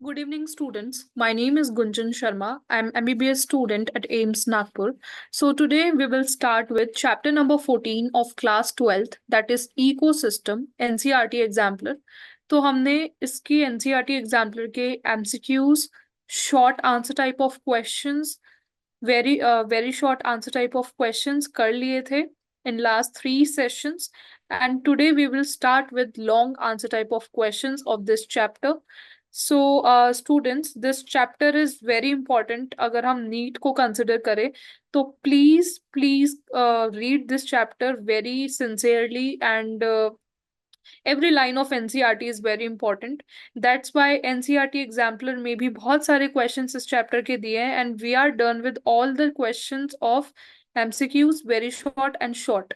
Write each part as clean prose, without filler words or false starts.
Good evening, students. My name is Gunjan Sharma. I'm MBBS student at AIMS Nagpur. So today we will start with chapter number 14 of class 12th, that is ecosystem NCERT exemplar. तो हमने इसकी NCERT exemplar के MCQs, short answer type of questions, very short answer type of questions कर लिए थे in last 3 sessions, and today we will start with long answer type of questions of this chapter. So students, this chapter is very important. अगर हम NEET को consider करें तो please please read this chapter very sincerely and every line of NCERT is very important. That's why NCERT exemplar में भी बहुत सारे questions इस chapter के दिए हैं, and we are done with all the questions of MCQs, very short and short.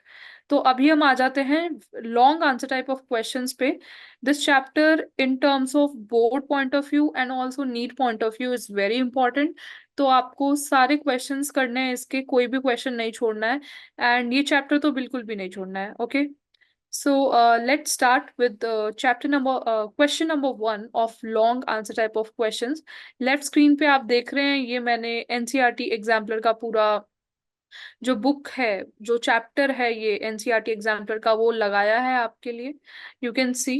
तो अभी हम आ जाते हैं long answer type of questions पे. This chapter in terms of board point of view and also NEET point of view is very important. तो आपको सारे questions करने हैं, इसके कोई भी question नहीं छोड़ना है, and ये chapter तो बिल्कुल भी नहीं छोड़ना है. Okay. So let's start with question number 1 of long answer type of questions. Left screen पे आप देख रहे हैं, ये मैंने NCERT exemplar का पूरा जो बुक है, जो चैप्टर है, ये NCERT exemplar का वो लगाया है आपके लिए. You can C.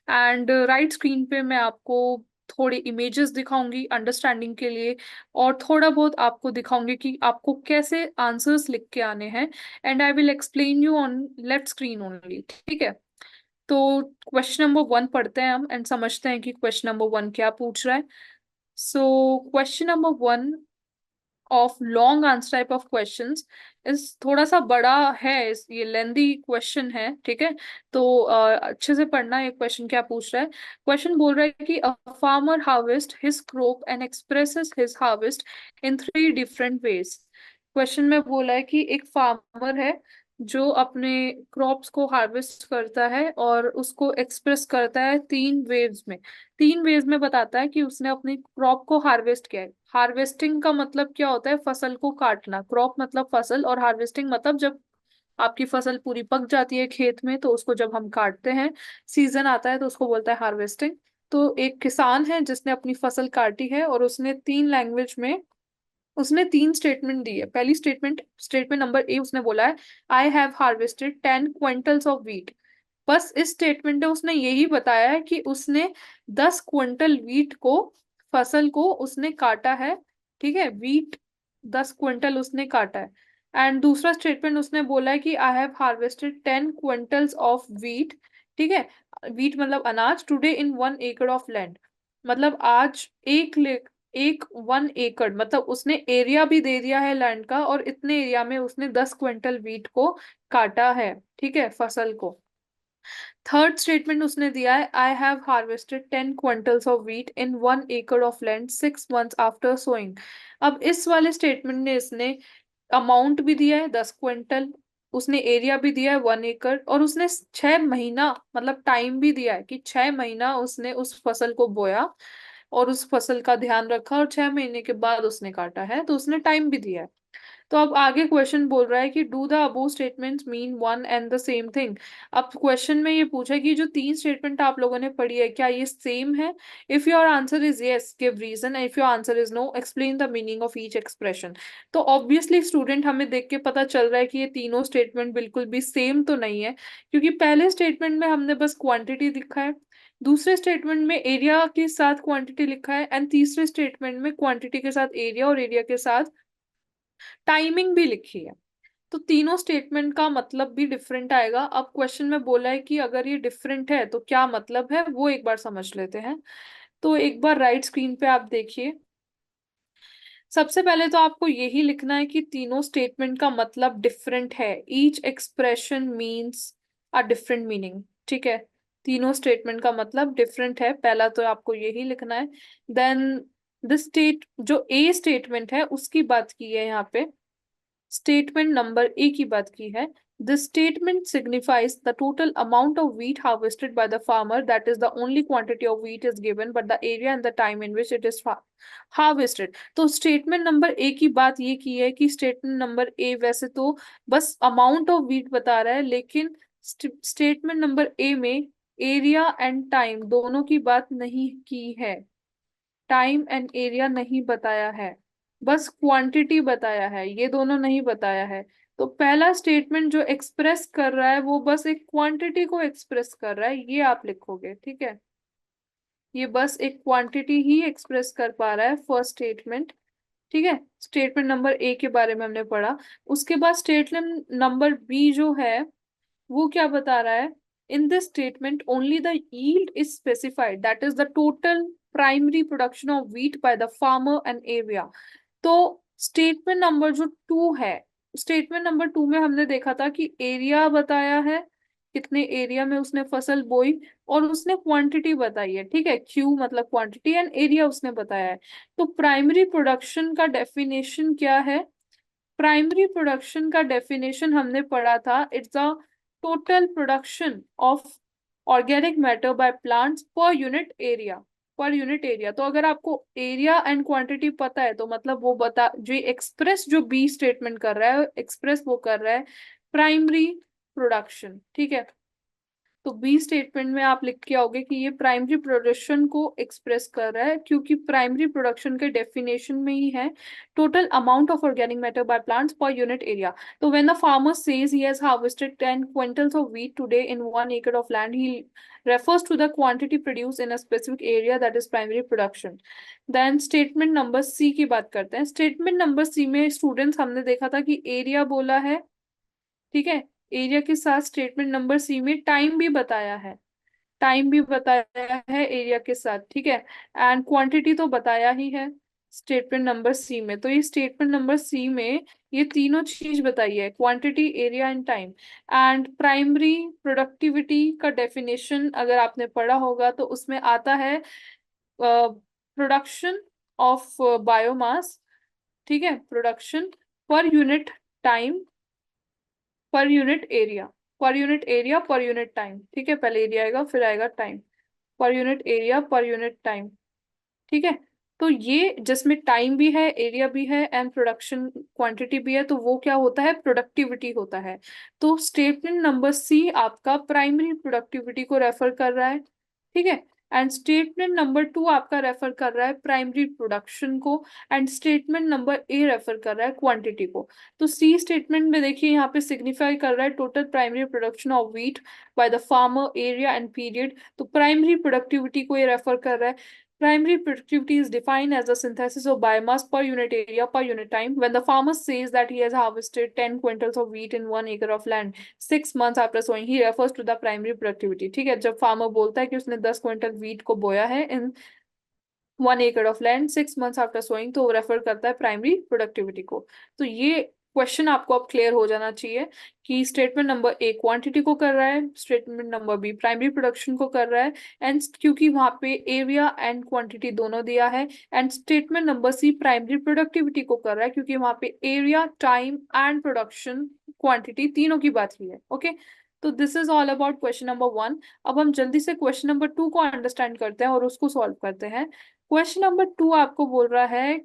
And right screen पे मैं आपको थोड़ी इमेजेस दिखाऊंगी अंडरस्टैंडिंग के लिए, और थोड़ा बहुत आपको दिखाऊंगी कि आपको कैसे आंसर्स लिख के आने हैं. And I will explain you on left screen only. ठीक है. तो क्वेश्चन नंबर 1 पढ़ते हैं हम एंड समझते हैं कि क्वेश्चन नंबर 1 क्या पूछ रहा है. So question number 1 of long answer type of questions इस थोड़ा सा बड़ा है, इस ये लेंदी क्वेश्चन है. ठीक है. तो अच्छे से पढ़ना ये क्वेश्चन क्या पूछ रहा है. क्वेश्चन बोल रहा है कि a farmer harvest his crop and expresses his harvest in 3 different ways. Question में बोला है कि एक फार्मर है जो अपने क्रॉप्स को हार्वेस्ट करता है और उसको एक्सप्रेस करता है 3 वेज में बताता है कि उसने अपनी क्रॉप को हार्वेस्ट किया है. हार्वेस्टिंग का मतलब क्या होता है? फसल को काटना. क्रॉप मतलब फसल, और हार्वेस्टिंग मतलब जब आपकी फसल पूरी पक जाती है खेत में तो उसको जब हम काटते हैं, सीजन आता है तो उसको बोलता है हार्वेस्टिंग. तो एक किसान है जिसने अपनी फसल काटी है और उसने 3 लैंग्वेज में उसने 3 स्टेटमेंट दी है. पहली स्टेटमेंट, स्टेटमेंट नंबर ए, उसने बोला है I have harvested 10 quintals of wheat. बस इस स्टेटमेंट में उसने यही बताया है कि उसने 10 क्विंटल व्हीट को, फसल को उसने काटा है. ठीक है. व्हीट 10 क्विंटल उसने काटा है. एंड दूसरा स्टेटमेंट उसने बोला है कि आई have harvested 10 quintals of wheat. ठीक है. व्हीट मतलब अनाज. Today in 1 acre of land. मतलब आज एक 1 एकड़ मतलब उसने एरिया भी दे दिया है लैंड का, और इतने एरिया में उसने 10 क्विंटल व्हीट को काटा है. ठीक है, फसल को. थर्ड स्टेटमेंट उसने दिया है I have harvested 10 quintals of wheat in 1 acre of land 6 months after sowing. अब इस वाले स्टेटमेंट ने इसने अमाउंट भी दिया है 10 क्विंटल, उसने एरिया भी दिया है 1 एकड़, और उसने 6 महीना मतलब टाइम भी दिया है कि 6 महीना उसने उस फसल को बोया और उस फसल का ध्यान रखा, और 6 महीने के बाद उसने काटा है, तो उसने टाइम भी दिया है. तो अब आगे क्वेश्चन बोल रहा है कि do the above statements mean one and the same thing. अब क्वेश्चन में ये पूछा कि जो 3 स्टेटमेंट आप लोगों ने पढ़ी है क्या ये सेम है. If your answer is yes, give reason. If your answer is no, explain the meaning of each expression. तो ऑब्वियसली स्टूडेंट, हमें देख के पता चल रहा है कि ये तीनों स्टेटमेंट बिल्कुल भी सेम तो नहीं है, क्योंकि पहले स्टेटमेंट में हमने बस क्वांटिटी लिखा है, दूसरे स्टेटमेंट में एरिया के साथ क्वांटिटी लिखा है, एंड तीसरे स्टेटमेंट में क्वांटिटी के साथ एरिया और एरिया के साथ टाइमिंग भी लिखी है. तो तीनों स्टेटमेंट का मतलब भी डिफरेंट आएगा. अब क्वेश्चन में बोला है कि अगर ये डिफरेंट है तो क्या मतलब है, वो एक बार समझ लेते हैं. तो एक बार राइट स्क्रीन पे आप देखिए. सबसे पहले तो आपको यही लिखना है कि तीनों स्टेटमेंट का मतलब डिफरेंट है. Each expression means a different meaning. ठीक है. तीनों स्टेटमेंट का मतलब डिफरेंट है, पहला तो आपको यही लिखना है. देन द स्टेट, जो ए स्टेटमेंट है उसकी बात की है यहाँ पे, स्टेटमेंट नंबर ए की बात की है. This statement signifies the total amount of wheat harvested by the farmer. That is the only quantity of wheat is given, but the area and the time in which it is harvested. तो statement number A की बात ये की है कि statement number A वैसे तो बस अमाउंट ऑफ व्हीट बता रहा है, लेकिन स्टेटमेंट नंबर ए में एरिया एंड टाइम दोनों की बात नहीं की है. टाइम एंड एरिया नहीं बताया है, बस क्वांटिटी बताया है, ये दोनों नहीं बताया है। तो पहला स्टेटमेंट जो एक्सप्रेस कर रहा है वो बस एक क्वांटिटी को एक्सप्रेस कर रहा है, ये आप लिखोगे, ठीक है। ये बस एक क्वांटिटी ही एक्सप्रेस कर पा रहा है फर्स्ट स्टेटमेंट, ठीक है। स्टेटमेंट नंबर ए के बारे में हमने पढ़ा। उसके बाद स्टेटमेंट नंबर बी जो है वो क्या बता रहा है, in this statement only the yield is specified, that is the total primary production of wheat by the farmer and area. तो स्टेटमेंट नंबर जो टू है, स्टेटमेंट नंबर टू में हमने देखा था कि एरिया बताया है, कितने एरिया में उसने फसल बोई, और उसने क्वांटिटी बताई है, ठीक है। क्यू मतलब क्वांटिटी एंड एरिया उसने बताया है। तो प्राइमरी प्रोडक्शन का डेफिनेशन क्या है, प्राइमरी प्रोडक्शन का डेफिनेशन हमने पढ़ा था, it's a total production of organic matter by plants per unit area, per unit area. तो अगर आपको एरिया एंड क्वांटिटी पता है तो मतलब वो बता जो एक्सप्रेस जो बी स्टेटमेंट कर रहा है, एक्सप्रेस वो कर रहा है प्राइमरी प्रोडक्शन, ठीक है। तो बी स्टेटमेंट में आप लिख के आओगे कि ये प्राइमरी प्रोडक्शन को एक्सप्रेस कर रहा है, क्योंकि प्राइमरी प्रोडक्शन के डेफिनेशन में ही है total amount of organic matter by plants per unit area. तो when the farmer says he has harvested 10 quintals of wheat today in 1 acre of land, he refers to the quantity produced in a specific area, that is primary production. Then statement number C की बात करते हैं। Statement number सी में students हमने देखा था कि area बोला है, ठीक है। एरिया के साथ स्टेटमेंट नंबर सी में टाइम भी बताया है, टाइम भी बताया है एरिया के साथ, ठीक है। एंड क्वांटिटी तो बताया ही है स्टेटमेंट नंबर सी में। तो ये स्टेटमेंट नंबर सी में ये तीनों चीज बताई है, quantity, area and time. And primary productivity का डेफिनेशन अगर आपने पढ़ा होगा तो उसमें आता है प्रोडक्शन ऑफ बायोमास, ठीक है, प्रोडक्शन पर यूनिट टाइम, पर unit area, per unit area per unit time, ठीक है। पहले एरिया आएगा फिर आएगा टाइम, पर unit area per unit time, ठीक है। तो ये जिसमें टाइम भी है, एरिया भी है एंड प्रोडक्शन क्वांटिटी भी है, तो वो क्या होता है, प्रोडक्टिविटी होता है। तो स्टेटमेंट नंबर सी आपका प्राइमरी प्रोडक्टिविटी को रेफर कर रहा है, ठीक है। एंड स्टेटमेंट नंबर टू आपका रेफर कर रहा है प्राइमरी प्रोडक्शन को, and statement number A refer कर रहा है क्वांटिटी को। तो सी स्टेटमेंट में देखिए यहाँ पे सिग्निफाई कर रहा है total primary production of wheat by the farmer, area and period. तो प्राइमरी प्रोडक्टिविटी को ये रेफर कर रहा है। Primary productivity is defined as the synthesis of biomass per unit area per unit time. When the farmer says that he has harvested 10 quintals of wheat in 1 acre of land 6 months after sowing, he refers to the primary productivity. ठीक है, जब farmer बोलता है कि उसने 10 quintal wheat को बोया है in 1 acre of land 6 months after sowing, तो वो रेफर करता है प्राइमरी प्रोडक्टिविटी को। तो ये क्वेश्चन आपको अब क्लियर हो जाना चाहिए कि स्टेटमेंट नंबर ए क्वांटिटी को कर रहा है, statement number B primary production को कर रहा है, एंड क्योंकि वहां पे एरिया एंड क्वांटिटी दोनों दिया है। And statement number C primary productivity को कर रहा है क्योंकि वहां पे area, time and production quantity तीनों की बात की है, ओके। तो this is all about question number one. अब हम जल्दी से क्वेश्चन नंबर टू को अंडरस्टैंड करते हैं और उसको सॉल्व करते हैं। क्वेश्चन नंबर टू आपको बोल रहा है,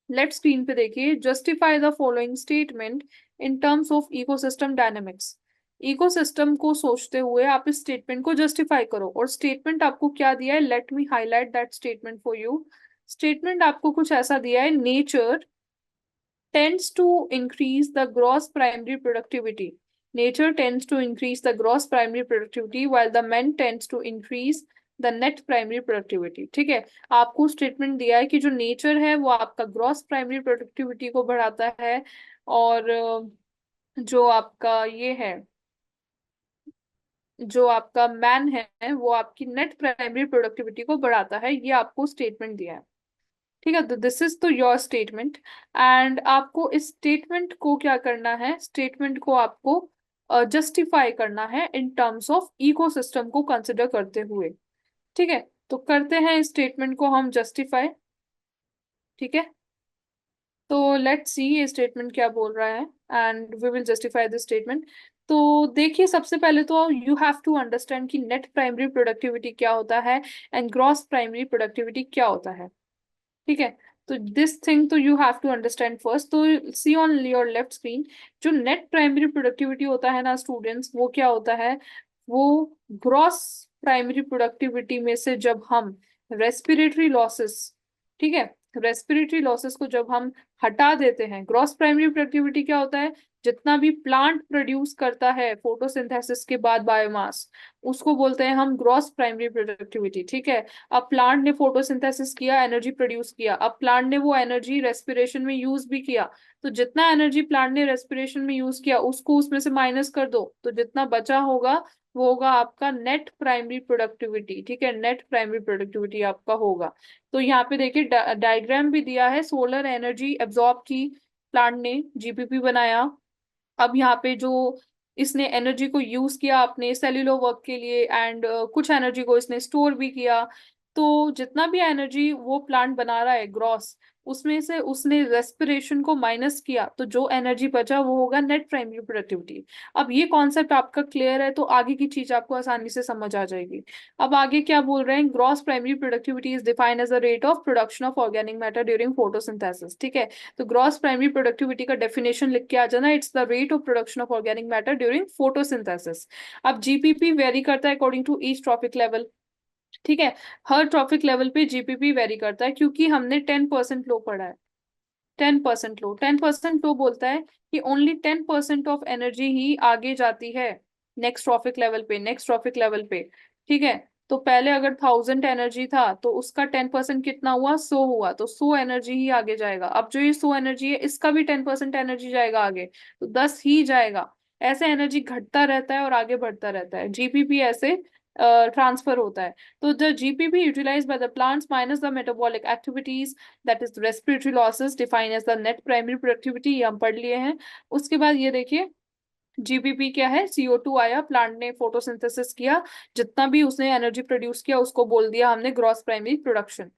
लेट स्क्रीन पे देखिए, justify the following statement in terms of ecosystem dynamics. Ecosystem को सोचते हुए आप इस स्टेटमेंट को जस्टिफाई करो। और स्टेटमेंट आपको क्या दिया है, let me highlight that statement for you. Statement आपको कुछ ऐसा दिया है, nature tends to increase the gross primary productivity. Nature tends to increase the gross primary productivity while the men tends to increase the net primary productivity. ठीक है, आपको statement दिया है कि जो नेचर है वो आपका ग्रॉस प्राइमरी प्रोडक्टिविटी को बढ़ाता है, और जो आपका ये है, जो आपका मैन है वो आपकी नेट प्राइमरी प्रोडक्टिविटी को बढ़ाता है, ये आपको स्टेटमेंट दिया है, ठीक है। तो दिस इज तो योर स्टेटमेंट, एंड आपको इस स्टेटमेंट को क्या करना है, स्टेटमेंट को आपको जस्टिफाई करना है इन टर्म्स ऑफ इकोसिस्टम को कंसिडर करते हुए, ठीक है। तो करते हैं इस स्टेटमेंट को हम जस्टिफाई, ठीक है। तो लेट्स सी ये स्टेटमेंट क्या बोल रहा है and we will justify this statement. तो देखिए, सबसे पहले तो यू हैव टू अंडरस्टैंड कि नेट प्राइमरी प्रोडक्टिविटी क्या होता है एंड ग्रॉस प्राइमरी प्रोडक्टिविटी क्या होता है, ठीक है। तो दिस थिंग तो you have to understand first. तो see on your left screen, जो नेट प्राइमरी प्रोडक्टिविटी होता है ना स्टूडेंट्स, वो क्या होता है, वो ग्रॉस प्राइमरी प्रोडक्टिविटी में से जब हम रेस्पिरेटरी लॉसेस ठीक है। रेस्पिरेटरी लॉसेस को जब हम हटा देते हैं, ग्रॉस प्राइमरी प्रोडक्टिविटी क्या होता है, जितना भी प्लांट प्रोड्यूस करता है फोटोसिंथेसिस के बाद बायोमास, उसको बोलते हैं हम ग्रॉस प्राइमरी प्रोडक्टिविटी। ठीक है। अब प्लांट ने फोटोसिंथेसिस किया, एनर्जी प्रोड्यूस किया, अब प्लांट ने वो एनर्जी रेस्पिरेशन में यूज भी किया, तो जितना एनर्जी प्लांट ने रेस्पिरेशन में यूज किया उसको उसमें से माइनस कर दो, तो जितना बचा होगा वो होगा आपका नेट प्राइमरी प्रोडक्टिविटी। ठीक है, नेट प्राइमरी प्रोडक्टिविटी आपका होगा। तो यहाँ पे देखिए डायग्राम भी दिया है, सोलर एनर्जी एब्जॉर्ब की प्लांट ने, जीपीपी बनाया। अब यहाँ पे जो इसने एनर्जी को यूज किया अपने सेल्यूलर वर्क के लिए, एंड कुछ एनर्जी को इसने स्टोर भी किया, तो जितना भी एनर्जी वो प्लांट बना रहा है ग्रॉस, उसमें से उसने रेस्पिरेशन को माइनस किया, तो जो एनर्जी बचा वो होगा नेट प्राइमरी प्रोडक्टिविटी। अब ये कॉन्सेप्ट आपका क्लियर है तो आगे की चीज आपको आसानी से समझ आ जाएगी। अब आगे क्या बोल रहे हैं, gross primary productivity is defined as the rate of production of organic matter during photosynthesis. ठीक है, तो ग्रॉस प्राइमरी प्रोडक्टिविटी का डेफिनेशन लिख के आ जाना, it's the rate of production of organic matter during photosynthesis. अब जीपीपी वेरी करता है according to each trophic level. ठीक है, हर ट्रॉपिक लेवल पे जीपीपी वेरी करता है, क्योंकि हमने 10% लो पढ़ा है। 10% लो, 10% लो बोलता है कि ओनली 10% ऑफ एनर्जी ही आगे जाती है नेक्स्ट ट्रॉपिक लेवल पे, नेक्स्ट ट्रॉपिक लेवल पे। ठीक है, तो पहले अगर 1000 एनर्जी था तो उसका 10% कितना हुआ, 100 हुआ, तो 100 एनर्जी ही आगे जाएगा। अब जो ये 100 एनर्जी है इसका भी 10% एनर्जी जाएगा आगे, तो 10 ही जाएगा। ऐसे एनर्जी घटता रहता है और आगे बढ़ता रहता है, जीपीपी ऐसे ट्रांसफर होता है। तो the GPP utilise by the plants minus the metabolic activities, that is respiratory losses, define as the net primary productivity, ये हम पढ़ लिए हैं। उसके बाद ये देखिए जीपीपी क्या है, CO2 आया, प्लांट ने फोटोसिंथेसिस किया, जितना भी उसने एनर्जी प्रोड्यूस किया उसको बोल दिया हमने ग्रॉस प्राइमरी प्रोडक्शन।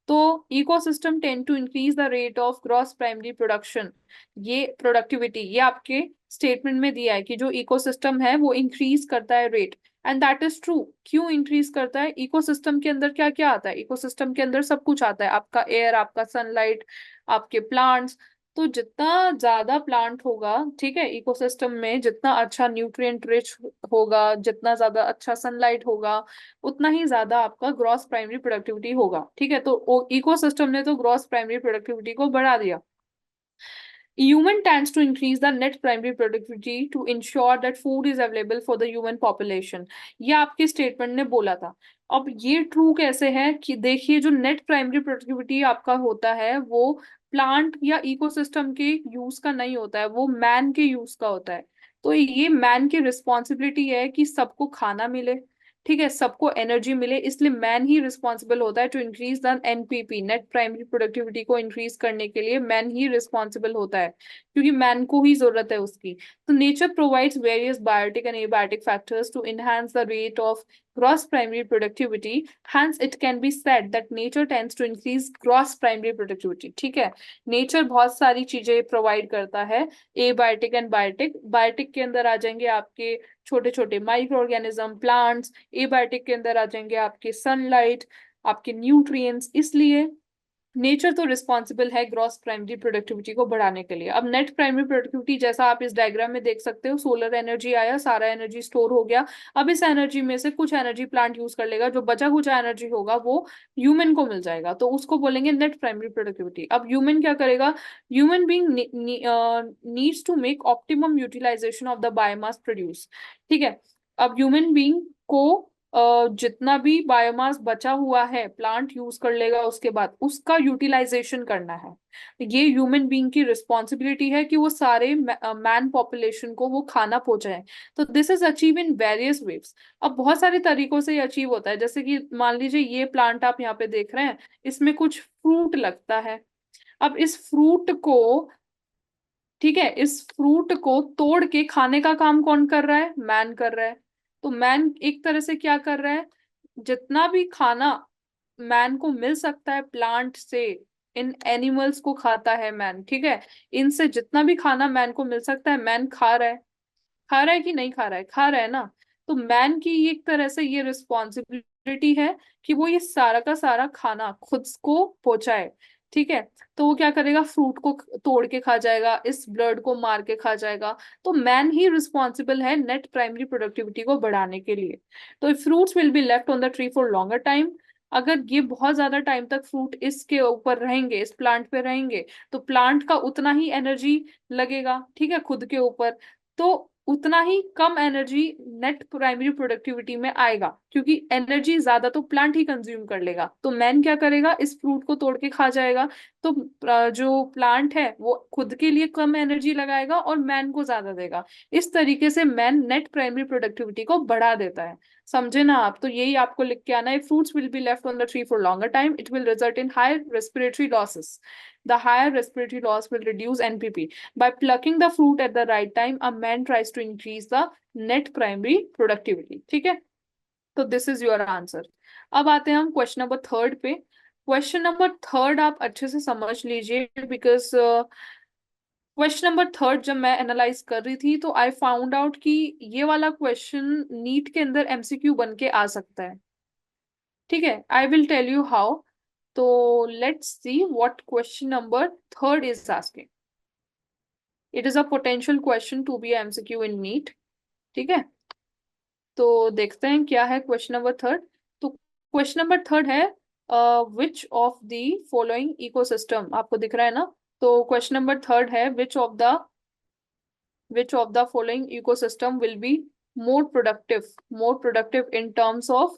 तो ecosystem tend to increase the rate of gross primary production, ये प्रोडक्टिविटी, ये आपके स्टेटमेंट में दिया है कि जो इकोसिस्टम है वो इंक्रीज करता है rate, and that is true. क्यों इंक्रीज करता है, इकोसिस्टम के अंदर क्या क्या आता है, इकोसिस्टम के अंदर सब कुछ आता है, आपका एयर, आपका सनलाइट, आपके प्लांट्स। तो जितना ज्यादा प्लांट होगा, ठीक है, इकोसिस्टम में जितना अच्छा न्यूट्रिएंट रिच होगा, जितना ज्यादा अच्छा सनलाइट होगा, उतना ही ज्यादा आपका ग्रॉस प्राइमरी प्रोडक्टिविटी होगा। ठीक है, तो इकोसिस्टम ने तो ग्रॉस प्राइमरी प्रोडक्टिविटी को बढ़ा दिया। Human tends to increase the net primary productivity to ensure that food is available for the human population. ये आपके स्टेटमेंट ने बोला था। अब ये ट्रू कैसे है कि देखिए, जो नेट प्राइमरी प्रोडक्टिविटी आपका होता है वो प्लांट या इकोसिस्टम के यूज का नहीं होता है, वो मैन के यूज का होता है। तो ये मैन की रिस्पॉन्सिबिलिटी है कि सबको खाना मिले, ठीक है, सबको एनर्जी मिले, इसलिए मैन ही रिस्पॉन्सिबल होता है to increase the NPP, net primary productivity को इंक्रीज करने के लिए मैन ही रिस्पॉन्सिबल होता है, क्योंकि मैन को ही जरूरत है उसकी। तो nature provides various biotic and abiotic factors to enhance the rate of gross primary productivity. Hence it can be said that nature tends to increase gross primary productivity. ठीक है, नेचर बहुत सारी चीजें प्रोवाइड करता है, एबायोटिक एंड बायोटिक। बायोटिक के अंदर आ जाएंगे आपके छोटे छोटे माइक्रो ऑर्गेनिज्म, प्लांट्स। एबायोटिक के अंदर आ जाएंगे आपके सनलाइट, आपके न्यूट्रिएंट्स। इसलिए नेचर तो रिस्पॉन्सिबल है ग्रॉस प्राइमरी प्रोडक्टिविटी को बढ़ाने के लिए। अब नेट प्राइमरी प्रोडक्टिविटी जैसा आप इस डायग्राम में देख सकते हो, सोलर एनर्जी आया, सारा एनर्जी स्टोर हो गया। अब इस एनर्जी में से कुछ एनर्जी प्लांट यूज कर लेगा, जो बचा कुछ एनर्जी होगा वो ह्यूमन को मिल जाएगा, तो उसको बोलेंगे नेट प्राइमरी प्रोडक्टिविटी। अब ह्यूमन क्या करेगा, human being needs to make optimum utilisation of the biomass produce. ठीक है, अब ह्यूमन बीइंग को जितना भी बायोमास बचा हुआ है प्लांट यूज कर लेगा, उसके बाद उसका यूटिलाइजेशन करना है। ये ह्यूमन बीइंग की रिस्पॉन्सिबिलिटी है कि वो सारे मैन पॉपुलेशन को वो खाना पहुंचाए। तो this is achieve in various waves. अब बहुत सारे तरीकों से ये अचीव होता है, जैसे कि मान लीजिए ये प्लांट आप यहाँ पे देख रहे हैं, इसमें कुछ फ्रूट लगता है। अब इस फ्रूट को, ठीक है, इस फ्रूट को तोड़ के खाने का काम कौन कर रहा है, मैन कर रहा है। तो मैन एक तरह से क्या कर रहा है, जितना भी खाना मैन को मिल सकता है प्लांट से, इन एनिमल्स को खाता है मैन। ठीक है, इनसे जितना भी खाना मैन को मिल सकता है मैन खा रहा है। खा रहा है कि नहीं खा रहा है, खा रहा है ना। तो मैन की एक तरह से ये रिस्पॉन्सिबिलिटी है कि वो ये सारा का सारा खाना खुद को पहुंचाए। ठीक है, तो वो क्या करेगा, फ्रूट को तोड़ के खा जाएगा, इस ब्लड को मार के खा जाएगा। तो मैन ही रिस्पॉन्सिबल है नेट प्राइमरी प्रोडक्टिविटी को बढ़ाने के लिए। तो fruits will be left on the tree for longer time, अगर ये बहुत ज्यादा टाइम तक फ्रूट इसके ऊपर रहेंगे, इस प्लांट पे रहेंगे, तो प्लांट का उतना ही एनर्जी लगेगा, ठीक है, खुद के ऊपर। तो उतना ही कम एनर्जी नेट प्राइमरी प्रोडक्टिविटी में आएगा, क्योंकि एनर्जी ज्यादा तो प्लांट ही कंज्यूम कर लेगा। तो मैन क्या करेगा, इस फ्रूट को तोड़ के खा जाएगा। तो जो प्लांट है वो खुद के लिए कम एनर्जी लगाएगा और मैन को ज्यादा देगा। इस तरीके से मैन नेट प्राइमरी प्रोडक्टिविटी को बढ़ा देता है। समझे ना आप? तो यही आपको लिख के आना है, fruits will be left on the tree for longer time, it will result in higher respiratory losses, the higher respiratory loss will reduce NPP. By plucking the fruit at the right time, a man tries to increase the net primary productivity. ठीक है, तो this is your answer. अब आते हैं हम question number third पे। Question number third आप अच्छे से समझ लीजिए, बिकॉज क्वेश्चन नंबर थर्ड जब मैं एनालाइज कर रही थी तो आई फाउंड आउट कि ये वाला क्वेश्चन नीट के अंदर एमसीक्यू बन के आ सकता है। ठीक है, I will tell you how. तो let's see what question number third is asking. It is a potential question to be MCQ in NEET. ठीक है, तो देखते हैं क्या है क्वेश्चन नंबर थर्ड। तो क्वेश्चन नंबर थर्ड है, which of the following ecosystem, आपको दिख रहा है ना? तो क्वेश्चन नंबर थर्ड है, which of the following ecosystem will be more productive in terms of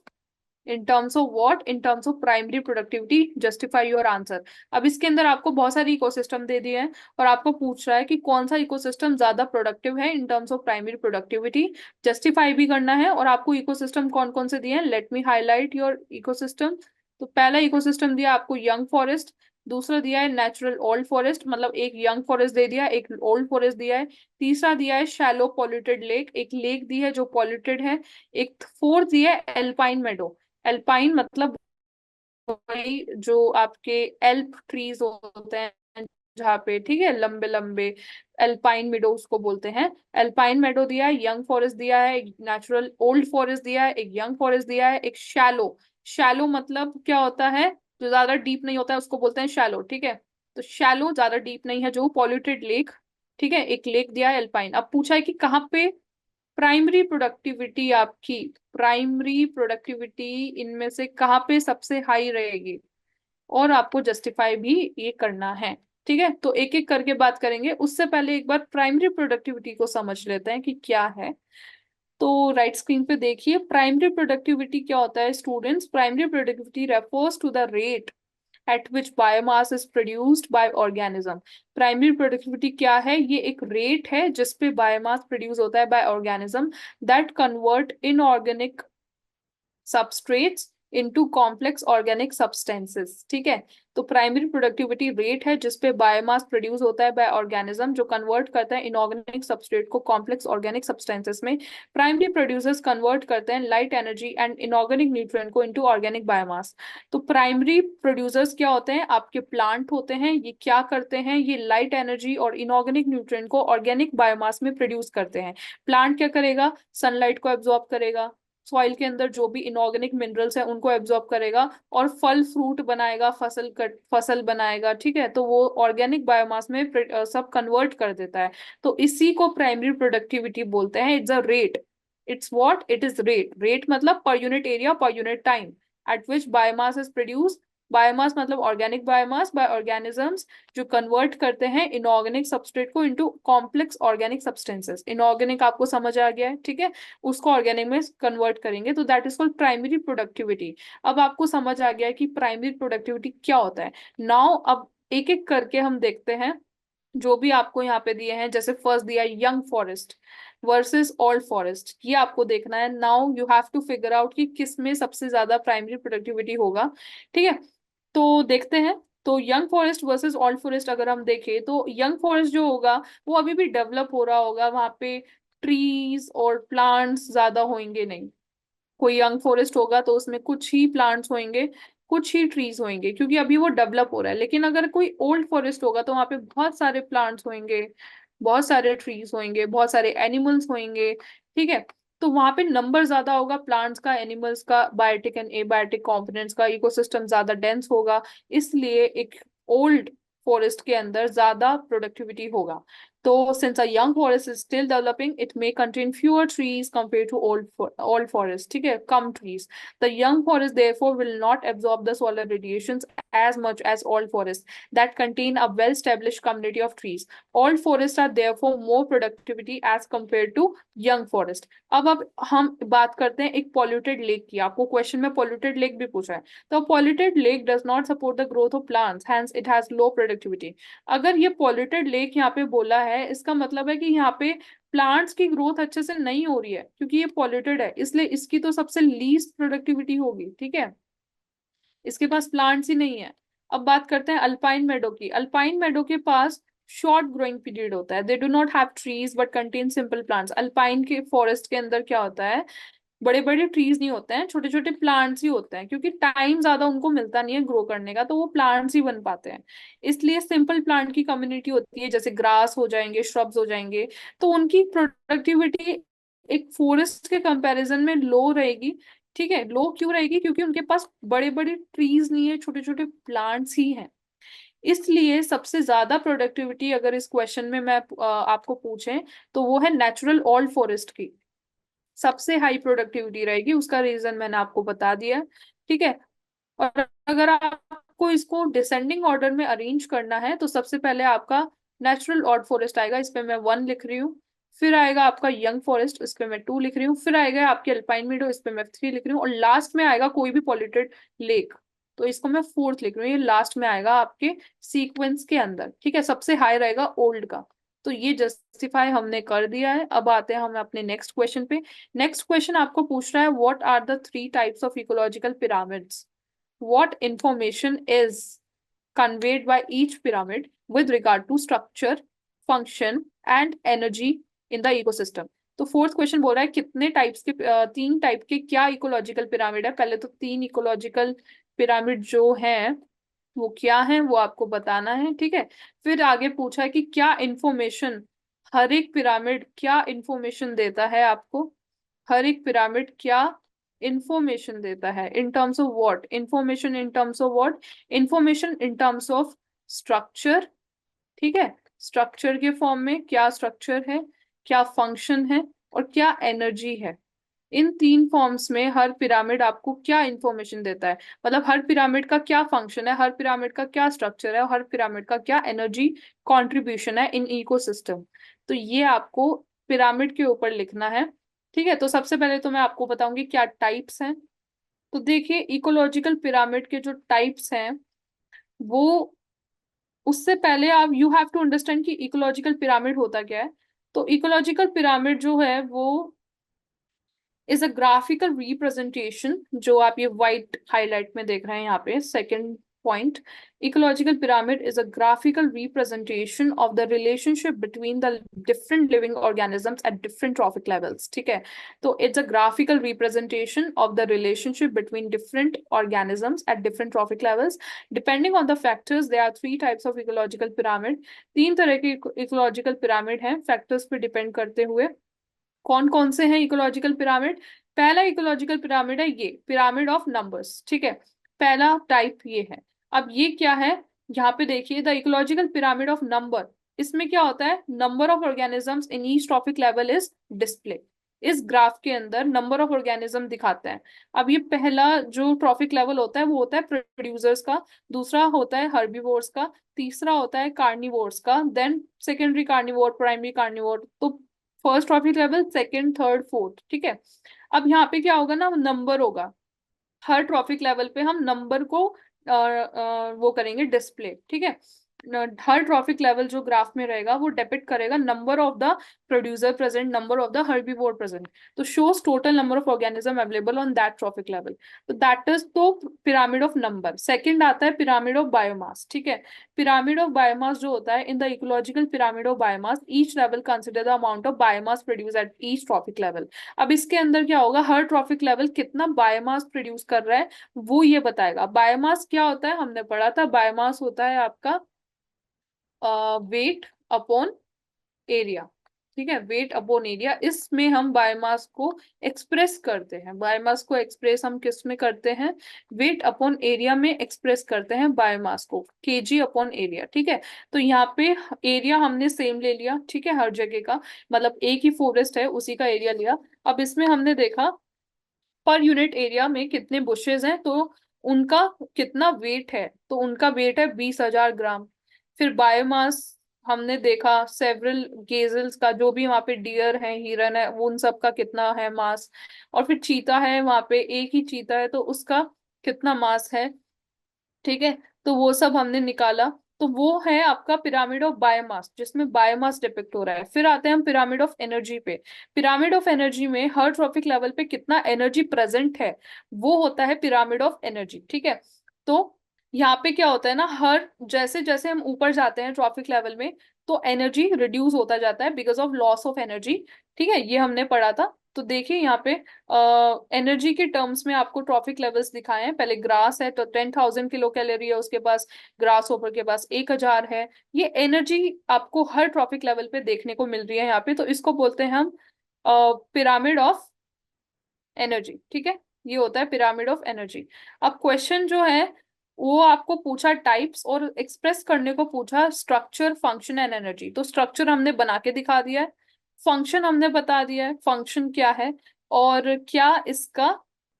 what, in terms of primary productivity, justify your answer। अब इसके अंदर आपको बहुत सारे इकोसिस्टम दे दिए हैं और आपको पूछ रहा है कि कौन सा इकोसिस्टम ज्यादा प्रोडक्टिव है in terms of primary productivity, justify भी करना है। और आपको इकोसिस्टम कौन कौन से दिए हैं, let me highlight your ecosystem. तो पहला इकोसिस्टम दिया आपको यंग फॉरेस्ट, दूसरा दिया है नेचुरल ओल्ड फॉरेस्ट, मतलब एक यंग फॉरेस्ट दे दिया, एक ओल्ड फॉरेस्ट दिया है। तीसरा दिया है शैलो पॉल्यूटेड लेक, एक लेक दी है जो पॉल्यूटेड है। एक फोर्थ दिया है एल्पाइन मेडो। एल्पाइन मतलब वही जो आपके एल्प ट्रीज होते हैं जहाँ पे, ठीक है, लंबे लंबे, एल्पाइन मेडो उसको बोलते हैं। एल्पाइन मेडो दिया है, यंग फॉरेस्ट दिया है, नेचुरल ओल्ड फॉरेस्ट दिया है, एक यंग फॉरेस्ट दिया है, एक शैलो। शैलो मतलब क्या होता है, जो ज्यादा डीप नहीं होता है उसको बोलते हैं शैलो। ठीक है, तो शैलो ज्यादा डीप नहीं है, जो पॉल्यूटेड लेक। ठीक है, एक लेक दिया है एल्पाइन। अब पूछा है कि कहाँ पे प्राइमरी प्रोडक्टिविटी आपकी, प्राइमरी प्रोडक्टिविटी इनमें से कहाँ पे सबसे हाई रहेगी, और आपको जस्टिफाई भी ये करना है। ठीक है, तो एक एक करके बात करेंगे, उससे पहले एक बार प्राइमरी प्रोडक्टिविटी को समझ लेते हैं कि क्या है। तो राइट स्क्रीन पे देखिए, प्राइमरी प्रोडक्टिविटी क्या होता है students. Primary productivity refers to the rate at which biomass is produced by organism। Primary productivity क्या है, ये एक रेट है जिसपे बायोमास प्रोड्यूस होता है bye organism that convert inorganic substrates into complex organic substances. ठीक है, तो प्राइमरी प्रोडक्टिविटी रेट है जिसपे बायोमास प्रोड्यूस होता है बाय ऑर्गेनिज्म जो कन्वर्ट करता है इनऑर्गेनिक सबस्ट्रेट को कॉम्प्लेक्स ऑर्गेनिक सब्सटेंसेस में। प्राइमरी प्रोड्यूसर्स कन्वर्ट करते हैं light energy and inorganic nutrient को इनटू ऑर्गेनिक बायोमास। तो प्राइमरी प्रोड्यूसर्स क्या होते हैं, आपके प्लांट होते हैं। ये क्या करते हैं, ये लाइट एनर्जी और इनऑर्गेनिक न्यूट्रिएंट को ऑर्गेनिक बायोमास में प्रोड्यूस करते हैं। प्लांट क्या करेगा, सनलाइट को एब्जॉर्ब करेगा, सॉइल के अंदर जो भी इनऑर्गेनिक मिनरल्स है उनको एब्जॉर्ब करेगा और फल फ्रूट बनाएगा, फसल बनाएगा। ठीक है, तो वो ऑर्गेनिक बायोमास में सब कन्वर्ट कर देता है। तो इसी को प्राइमरी प्रोडक्टिविटी बोलते हैं। It's a rate, it's what, it is rate. Rate मतलब per unit area per unit time at which biomass is produce. Biomass मतलब ऑर्गेनिक बायोमास बाय ऑर्गेनिजम्स जो कन्वर्ट करते हैं इनऑर्गेनिक सबस्ट्रेट को into complex organic substances. Inorganic आपको समझ आ गया है, ठीक है, उसको ऑर्गेनिक में कन्वर्ट करेंगे, तो that is called primary productivity. अब आपको समझ आ गया है कि प्राइमरी प्रोडक्टिविटी क्या होता है। नाउ अब एक एक करके हम देखते हैं जो भी आपको यहाँ पे दिए हैं। जैसे फर्स्ट दिया young forest versus old forest, ये आपको देखना है। Now you have to figure out कि किस में सबसे ज्यादा प्राइमरी प्रोडक्टिविटी होगा। ठीक है, तो देखते हैं। तो young forest versus old forest अगर हम देखें तो यंग फॉरेस्ट जो होगा वो अभी भी डेवलप हो रहा होगा, वहां पे ट्रीज और प्लांट्स ज्यादा होंगे नहीं। कोई यंग फॉरेस्ट होगा तो उसमें कुछ ही प्लांट्स होंगे, कुछ ही ट्रीज होंगे, क्योंकि अभी वो डेवलप हो रहा है। लेकिन अगर कोई ओल्ड फॉरेस्ट होगा तो वहां पे बहुत सारे प्लांट्स होंगे, बहुत सारे ट्रीज होंगे, बहुत सारे एनिमल्स होंगे। ठीक है, तो वहां पे नंबर ज्यादा होगा प्लांट्स का, एनिमल्स का, बायोटिक एंड एबायोटिक कंपोनेंट्स का, इकोसिस्टम ज्यादा डेंस होगा। इसलिए एक ओल्ड फॉरेस्ट के अंदर ज्यादा प्रोडक्टिविटी होगा। So, since a young forest is still developing, it may contain fewer trees compared to old forest. ठीक है, कम trees. The young forest therefore will not absorb the solar radiations as much as old forests that contain a well-established community of trees. Old forests are therefore more productivity as compared to young forest. अब हम बात करते हैं एक polluted lake की. आपको question में polluted lake भी पूछा है. तो polluted lake does not support the growth of plants, hence it has low productivity. अगर ये पॉल्यूटेड लेक यहाँ पे बोला है, इसका मतलब है कि यहाँ पे प्लांट्स की ग्रोथ अच्छे से नहीं हो रही है, क्योंकि ये पॉल्यूटेड है, इसलिए इसकी तो सबसे लीस्ट प्रोडक्टिविटी होगी. ठीक है, इसके पास प्लांट्स ही नहीं है. अब बात करते हैं अल्पाइन मेडो की. अल्पाइन मेडो के पास शॉर्ट ग्रोइंग पीरियड होता है. They do not have trees but contain simple plants. Alpine के फॉरेस्ट के अंदर क्या होता है, बड़े बड़े ट्रीज नहीं होते हैं, छोटे छोटे प्लांट्स ही होते हैं, क्योंकि टाइम ज्यादा उनको मिलता नहीं है ग्रो करने का, तो वो प्लांट्स ही बन पाते हैं. इसलिए सिंपल प्लांट की कम्युनिटी होती है, जैसे ग्रास हो जाएंगे, श्रब्स हो जाएंगे, तो उनकी प्रोडक्टिविटी एक फॉरेस्ट के कंपैरिजन में लो रहेगी. ठीक है, लो क्यों रहेगी, क्योंकि उनके पास बड़े बड़े ट्रीज नहीं है, छोटे छोटे प्लांट्स ही हैं. इसलिए सबसे ज्यादा प्रोडक्टिविटी अगर इस क्वेश्चन में मैं आपको पूछें, तो वो है नेचुरल ओल्ड फॉरेस्ट की. सबसे हाई प्रोडक्टिविटी रहेगी. उसका रीजन मैंने आपको बता दिया. ठीक है, और अगर आपको इसको डिसेंडिंग ऑर्डर में अरेंज करना है, तो सबसे पहले आपका नेचुरल ऑड फॉरेस्ट आएगा, इस पे मैं 1 लिख रही हूँ. फिर आएगा आपका यंग फॉरेस्ट, इस पे मैं 2 लिख रही हूँ. फिर आएगा आपकी अल्पाइन मीडो, इस पे मैं 3 लिख रही हूँ. और लास्ट में आएगा कोई भी पॉल्यूटेड लेक, तो इसको मैं 4th लिख रही हूँ. ये लास्ट में आएगा आपके सीक्वेंस के अंदर. ठीक है, सबसे हाई रहेगा ओल्ड का. तो ये जस्टिफाई हमने कर दिया है. अब आते हैं हम अपने नेक्स्ट क्वेश्चन पे. नेक्स्ट क्वेश्चन आपको पूछ रहा है, what are the 3 types of ecological pyramids? What information is conveyed by each pyramid with regard to structure, function and energy in the ecosystem? तो 4th क्वेश्चन बोल रहा है कितने टाइप्स के 3 टाइप के क्या इकोलॉजिकल पिरामिड है. पहले तो 3 इकोलॉजिकल पिरामिड जो हैं वो क्या है, वो आपको बताना है. ठीक है, फिर आगे पूछा है कि क्या इंफॉर्मेशन, हर एक पिरामिड क्या इंफॉर्मेशन देता है आपको, हर एक पिरामिड क्या इंफॉर्मेशन देता है. In terms of what information, in terms of what information, in terms of structure. ठीक है, स्ट्रक्चर के फॉर्म में क्या स्ट्रक्चर है, क्या फंक्शन है और क्या एनर्जी है. इन 3 फॉर्म्स में हर पिरामिड आपको क्या इंफॉर्मेशन देता है, मतलब हर पिरामिड का क्या फंक्शन है, हर पिरामिड का क्या स्ट्रक्चर है और हर पिरामिड का क्या एनर्जी कंट्रीब्यूशन है इन इकोसिस्टम. तो ये आपको पिरामिड के ऊपर लिखना है. ठीक है, तो सबसे पहले तो मैं आपको बताऊंगी क्या टाइप्स हैं. तो देखिए, इकोलॉजिकल पिरामिड के जो टाइप्स हैं, वो उससे पहले आप यू हैव टू अंडरस्टैंड कि इकोलॉजिकल पिरामिड होता क्या है. तो इकोलॉजिकल पिरामिड जो है वो इज अ ग्राफिकल रिप्रेजेंटेशन, जो आप ये व्हाइट हाईलाइट में देख रहे हैं यहाँ पे second point. Ecological pyramid is a graphical representation of the relationship between the different living organisms at different trophic levels. ठीक है, तो it's a graphical representation of the relationship between different organisms at different trophic levels. Depending on the factors, there are 3 types of ecological pyramid. 3 तरह के ecological pyramid हैं factors पे depend करते हुए. कौन कौन से हैं इकोलॉजिकल पिरामिड? पहला इकोलॉजिकल पिरामिड है ये पिरामिड ऑफ नंबर्स. ठीक है, पहला टाइप ये है. अब ये क्या है, यहाँ पे देखिए the ecological pyramid of number. इसमें क्या होता है, number of organisms in each trophic level is display. इस ग्राफ के अंदर नंबर ऑफ ऑर्गेनिज्म दिखाते हैं. अब ये पहला जो ट्रॉफिक लेवल होता है वो होता है प्रोड्यूसर्स का, दूसरा होता है हर्बीवोर्स का, तीसरा होता है कार्निवोर्स का, then secondary carnivore, primary carnivore. तो first trophic level, second, third, fourth. ठीक है, अब यहाँ पे क्या होगा ना, नंबर होगा. हर ट्रॉफिक लेवल पे हम नंबर को वो करेंगे डिस्प्ले. ठीक है, हर ट्रॉफिक लेवल जो ग्राफ में रहेगा वो डिपिक्ट करेगा number of the producer present, number of the herbivore present. तो shows total number of organism available on that trophic level. तो दैट इज तो पिरामिड ऑफ नंबर. सेकंड आता है पिरामिड ऑफ बायोमास. ठीक है, पिरामिड ऑफ बायोमास जो होता है, in the ecological pyramid of biomass each level consider the amount of biomass produce at each trophic level. अब इसके अंदर क्या होगा, हर ट्रॉफिक लेवल कितना बायोमास प्रोड्यूस कर रहा है वो ये बताएगा. बायोमास क्या होता है, हमने पढ़ा था, बायोमास होता है आपका वेट अपॉन एरिया. ठीक है, वेट अपॉन एरिया, इसमें हम बायोमास को एक्सप्रेस करते हैं। बायोमास को एक्सप्रेस हम किस में करते हैं? वेट अपॉन एरिया में एक्सप्रेस करते हैं बायोमास को, केजी अपॉन एरिया। ठीक है, तो यहाँ पे एरिया हमने सेम ले लिया, ठीक है, हर जगह का, मतलब एक ही फॉरेस्ट है उसी का एरिया लिया। अब इसमें हमने देखा पर यूनिट एरिया में कितने बुशेस हैं, तो उनका कितना वेट है, तो उनका वेट है 20,000 ग्राम। फिर बायोमास हमने देखा सेवरल गेजल्स का, जो भी वहां पे डियर है, हिरन है, वो उन सब का कितना है मास। और फिर चीता है वहां पे, एक ही चीता है तो उसका कितना मास है। ठीक है, तो वो सब हमने निकाला। तो वो है आपका पिरामिड ऑफ बायोमास, जिसमें बायोमास डिपिक्ट हो रहा है। फिर आते हैं हम पिरामिड ऑफ एनर्जी पे। पिरामिड ऑफ एनर्जी में हर ट्रॉपिक लेवल पे कितना एनर्जी प्रेजेंट है, वो होता है पिरामिड ऑफ एनर्जी। ठीक है, तो यहाँ पे क्या होता है ना, हर जैसे जैसे हम ऊपर जाते हैं ट्रॉपिक लेवल में, तो एनर्जी रिड्यूस होता जाता है because of loss of energy. ठीक है, ये हमने पढ़ा था। तो देखिए यहाँ पे एनर्जी के टर्म्स में आपको ट्रॉफिक लेवल्स दिखाए हैं। पहले ग्रास है तो 10,000 किलो कैलोरी है उसके पास, ग्रास ऊपर के पास 1,000 है। ये एनर्जी आपको हर ट्रॉफिक लेवल पे देखने को मिल रही है यहाँ पे, तो इसको बोलते हैं हम पिरामिड ऑफ एनर्जी। ठीक है, ये होता है पिरामिड ऑफ एनर्जी। अब क्वेश्चन जो है वो आपको पूछा टाइप्स, और एक्सप्रेस करने को पूछा स्ट्रक्चर, फंक्शन एंड एनर्जी। तो स्ट्रक्चर हमने बना के दिखा दिया है, फंक्शन हमने बता दिया है, फंक्शन क्या है और क्या इसका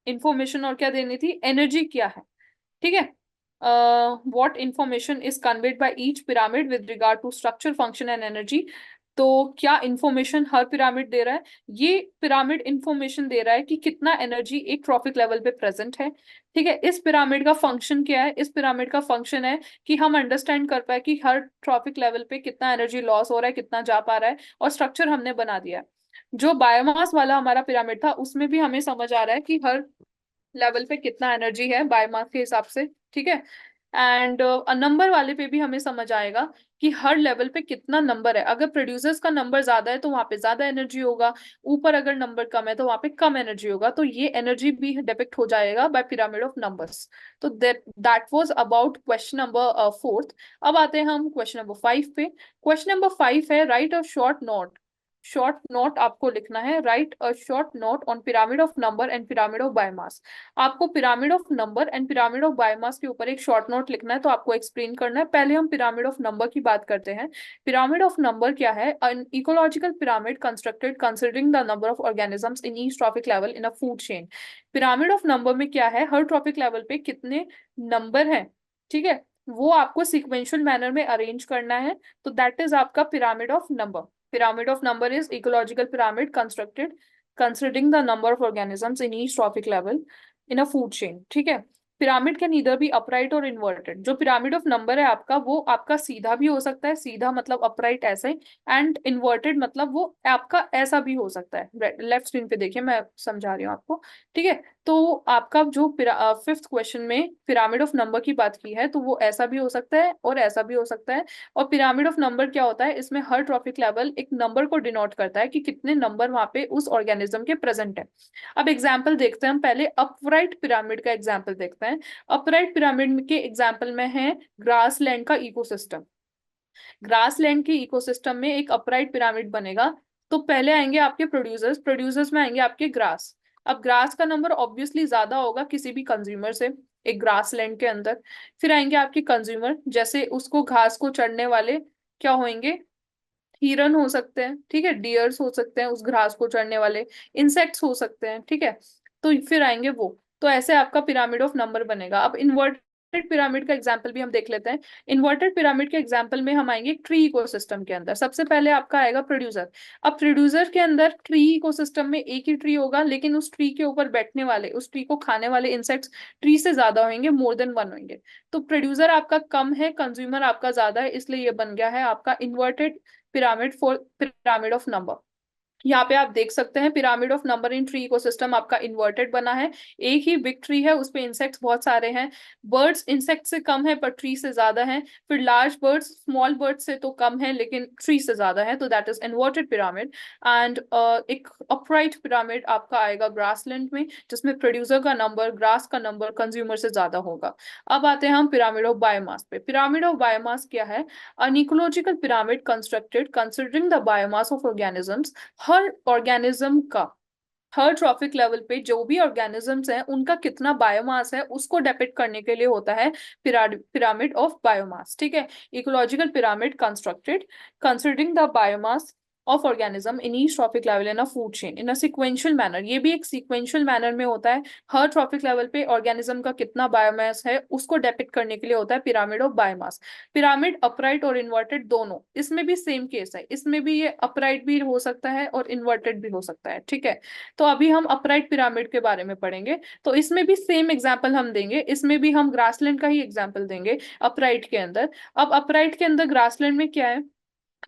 इंफॉर्मेशन और क्या देनी थी, एनर्जी क्या है। ठीक है, what information is conveyed by each pyramid with regard to structure, function and energy. तो क्या इंफॉर्मेशन हर पिरामिड दे रहा है? ये पिरामिड इंफॉर्मेशन दे रहा है कि कितना एनर्जी एक ट्रॉफिक लेवल पे प्रेजेंट है। ठीक है, इस पिरामिड का फंक्शन क्या है? इस पिरामिड का फंक्शन है कि हम अंडरस्टैंड कर पाए कि हर ट्रॉफिक लेवल पे कितना एनर्जी लॉस हो रहा है, कितना जा पा रहा है, और स्ट्रक्चर हमने बना दिया है। जो बायोमास वाला हमारा पिरामिड था उसमें भी हमें समझ आ रहा है कि हर लेवल पे कितना एनर्जी है बायोमास के हिसाब से। ठीक है, एंड नंबर वाले पे भी हमें समझ आएगा कि हर लेवल पे कितना नंबर है। अगर प्रोड्यूसर्स का नंबर ज्यादा है तो वहां पे ज्यादा एनर्जी होगा, ऊपर अगर नंबर कम है तो वहां पे कम एनर्जी होगा। तो ये एनर्जी भी डिपिक्ट हो जाएगा बाय पिरामिड ऑफ नंबर्स। तो that was about question number 4। अब आते हैं हम क्वेश्चन नंबर 5 पे। क्वेश्चन नंबर 5 है write a short note. Short note आपको लिखना है, write a short note on pyramid of number and pyramid of biomass. आपको pyramid of number and pyramid of biomass के ऊपर एक शॉर्ट नोट लिखना है, तो आपको एक्सप्लेन करना है। पहले हम पिरामिड ऑफ नंबर की बात करते हैं। पिरामिड ऑफ नंबर क्या है? An ecological pyramid constructed considering the number of organisms in each trophic level in a food chain. Pyramid of number में क्या है, हर ट्रॉपिक लेवल पे कितने नंबर हैं, ठीक है, वो आपको सिक्वेंशियल मैनर में अरेंज करना है। तो दैट इज आपका pyramid of number. Pyramid of number is ecological pyramid constructed considering the number of organisms in each trophic level in a food chain. ठीक है, pyramid can neither be upright और inverted. जो pyramid of number है आपका, वो आपका सीधा भी हो सकता है, सीधा मतलब अपराइट ऐसे ही, एंड इन्वर्टेड मतलब वो आपका ऐसा भी हो सकता है। लेफ्ट स्क्रीन पे देखिए, मैं समझा रही हूँ आपको। ठीक है, तो आपका जो 5th क्वेश्चन में पिरामिड ऑफ नंबर की बात की है, तो वो ऐसा भी हो सकता है और ऐसा भी हो सकता है। और पिरामिड ऑफ नंबर क्या होता है, इसमें हर ट्रॉपिक लेवल एक नंबर को डिनोट करता है कि कितने नंबर वहां पे उस ऑर्गेनिज्म के प्रेजेंट है। अब एग्जाम्पल देखते हैं हम, पहले अपराइट पिरामिड का एग्जाम्पल देखते हैं। अपराइट पिरामिड के एग्जाम्पल में है ग्रासलैंड का इकोसिस्टम। ग्रासलैंड के इकोसिस्टम में एक अपराइट पिरामिड बनेगा। तो पहले आएंगे आपके प्रोड्यूसर्स, प्रोड्यूसर्स में आएंगे आपके ग्रास। अब ग्रास का नंबर ऑब्वियसली ज्यादा होगा किसी भी कंज्यूमर से एक ग्रासलैंड के अंदर। फिर आएंगे आपके कंज्यूमर, जैसे उसको घास को चढ़ने वाले क्या होंगे, हिरन हो सकते हैं, ठीक है, डियर्स हो सकते हैं, उस घास को चढ़ने वाले इंसेक्ट्स हो सकते हैं। ठीक है, तो फिर आएंगे वो। तो ऐसे आपका पिरामिड ऑफ नंबर बनेगा। अब इन्वर्टेड पिरामिड का एग्जांपल भी हम देख लेते हैं। इन्वर्टेड पिरामिड के एग्जांपल में हम आएंगे ट्री इकोसिस्टम के अंदर। सबसे पहले आपका आएगा प्रोड्यूसर। अब प्रोड्यूसर के अंदर ट्री इकोसिस्टम में एक ही ट्री होगा, लेकिन उस ट्री के ऊपर बैठने वाले, उस ट्री को खाने वाले इंसेक्ट्स ट्री से ज्यादा होंगे, मोर देन वन होंगे। तो प्रोड्यूसर आपका कम है, कंज्यूमर आपका ज्यादा है, इसलिए ये बन गया है आपका inverted pyramid for pyramid of number. यहाँ पे आप देख सकते हैं pyramid of number in tree ecosystem आपका इन्वर्टेड बना है। एक ही बिग ट्री है, उस पे इंसेक्ट्स बहुत सारे हैं। बर्ड्स इंसेक्ट से कम है पर ट्री से ज्यादा हैं। फिर लार्ज बर्ड्स स्मॉल बर्ड्स से तो कम है लेकिन ट्री से ज्यादा है, तो that is inverted pyramid. And एक अपराइट पिरामिड आपका आएगा ग्रासलैंड में, जिसमें प्रोड्यूसर का नंबर, ग्रास का नंबर कंज्यूमर से ज्यादा होगा। अब आते हैं हम पिरामिड ऑफ बायोमास पे। पिरामिड ऑफ बायोमास क्या है? An ecological pyramid constructed considering the biomass of organisms। Her organism का, हर ट्रॉफिक लेवल पे जो भी ऑर्गेनिजम्स हैं उनका कितना बायोमास है उसको डिपिक्ट करने के लिए होता है पिरामिड ऑफ बायोमास। ठीक है, ecological pyramid constructed considering the biomass of organism in each trophic level in a food chain in a sequential manner. ये भी एक सिक्वेंशियल मैनर में होता है। हर ट्रॉफिक लेवल पे ऑर्गेनिज्म का कितना बायोमास है उसको डिपिक्ट करने के लिए होता है pyramid of biomass. Pyramid upright और इन्वर्टेड दोनों, इसमें भी सेम केस है, इसमें भी ये अपराइट भी हो सकता है और इन्वर्टेड भी हो सकता है। ठीक है, तो अभी हम अपराइट पिरामिड के बारे में पढ़ेंगे। तो इसमें भी सेम एग्जांपल हम देंगे, इसमें भी हम ग्रासलैंड का ही एग्जांपल देंगे अपराइट के अंदर। अब अपराइट के अंदर ग्रासलैंड में क्या है?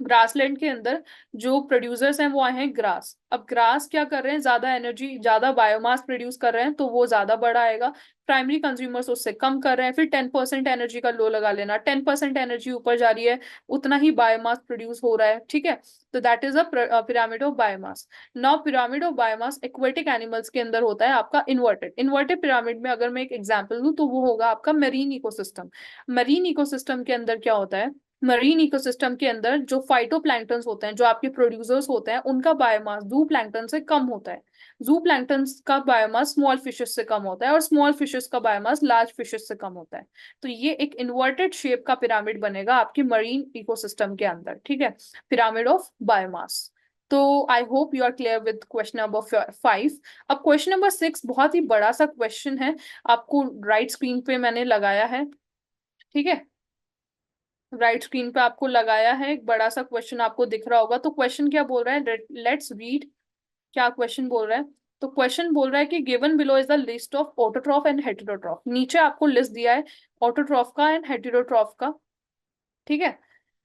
ग्रासलैंड के अंदर जो प्रोड्यूसर्स हैं वो आए हैं ग्रास। अब ग्रास क्या कर रहे हैं? ज्यादा एनर्जी, ज्यादा बायोमास प्रोड्यूस कर रहे हैं, तो वो ज्यादा बड़ा आएगा। प्राइमरी कंज्यूमर्स उससे कम कर रहे हैं, फिर 10% एनर्जी का लो लगा लेना, 10% एनर्जी ऊपर जा रही है, उतना ही बायोमास प्रोड्यूस हो रहा है। ठीक है, तो that is a pyramid of biomass. Now pyramid of biomass aquatic animals के अंदर होता है आपका इन्वर्टेड। इन्वर्टेड पिरामिड में अगर मैं एक एग्जाम्पल दूं तो वो होगा आपका मरीन इकोसिस्टम। मरीन इकोसिस्टम के अंदर क्या होता है? मरीन इकोसिस्टम के अंदर जो फाइटोप्लैंक्टन्स होते हैं, जो आपके प्रोड्यूसर्स होते हैं, उनका बायोमास जू प्लैंक्टन से कम होता है। जू प्लैंक्टन का बायोमास स्मॉल फिशेस से कम होता है और स्मॉल फिशेस का बायोमास लार्ज फिशेस से कम होता है। तो ये एक इन्वर्टेड शेप का पिरामिड बनेगा आपकी मरीन इकोसिस्टम के अंदर। ठीक है, पिरामिड ऑफ बायोमास। तो I hope you are clear with question number 5। अब क्वेश्चन नंबर 6 बहुत ही बड़ा सा क्वेश्चन है, आपको राइट स्क्रीन पे मैंने लगाया है। ठीक है, राइट स्क्रीन पे आपको लगाया है, एक बड़ा सा क्वेश्चन आपको दिख रहा होगा। तो क्वेश्चन क्या बोल रहा है? Let's read. क्या क्वेश्चन बोल रहा है? तो क्वेश्चन बोल रहा है कि given below is the list of autotroph and heterotroph. नीचे आपको लिस्ट दिया है ऑटोट्रॉफ का एंड हेटेरोट्रॉफ का। ठीक है,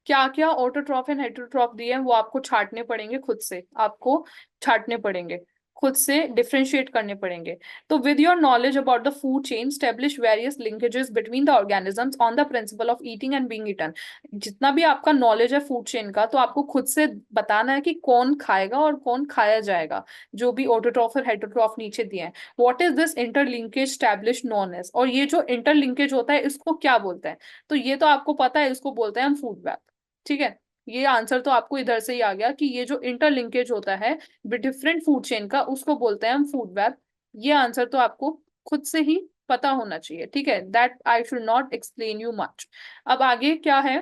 क्या क्या ऑटोट्रॉफ एंड हेटेरोट्रॉफ दिए हैं वो आपको छांटने पड़ेंगे, खुद से आपको छांटने पड़ेंगे, खुद से डिफरेंशिएट करने पड़ेंगे। तो with your knowledge about the food chain establish various linkages between the organisms on the principle of eating and being eaten. जितना भी आपका नॉलेज है फूड चेन का, तो आपको खुद से बताना है कि कौन खाएगा और कौन खाया जाएगा, जो भी ऑटोट्रॉफ और हेटेरोट्रॉफ नीचे दिए हैं। What is this interlinkage establish known as, और ये जो इंटरलिंकेज होता है इसको क्या बोलते हैं? तो ये तो आपको पता है, इसको बोलते हैं हम फूड वेब। ठीक है, ये आंसर तो आपको इधर से ही आ गया कि ये जो इंटरलिंकेज होता है डिफरेंट फूड चेन का, उसको बोलते हैं हम फूड वेब। ये आंसर तो आपको खुद से ही पता होना चाहिए। ठीक है, that I should not explain you much. अब आगे क्या है?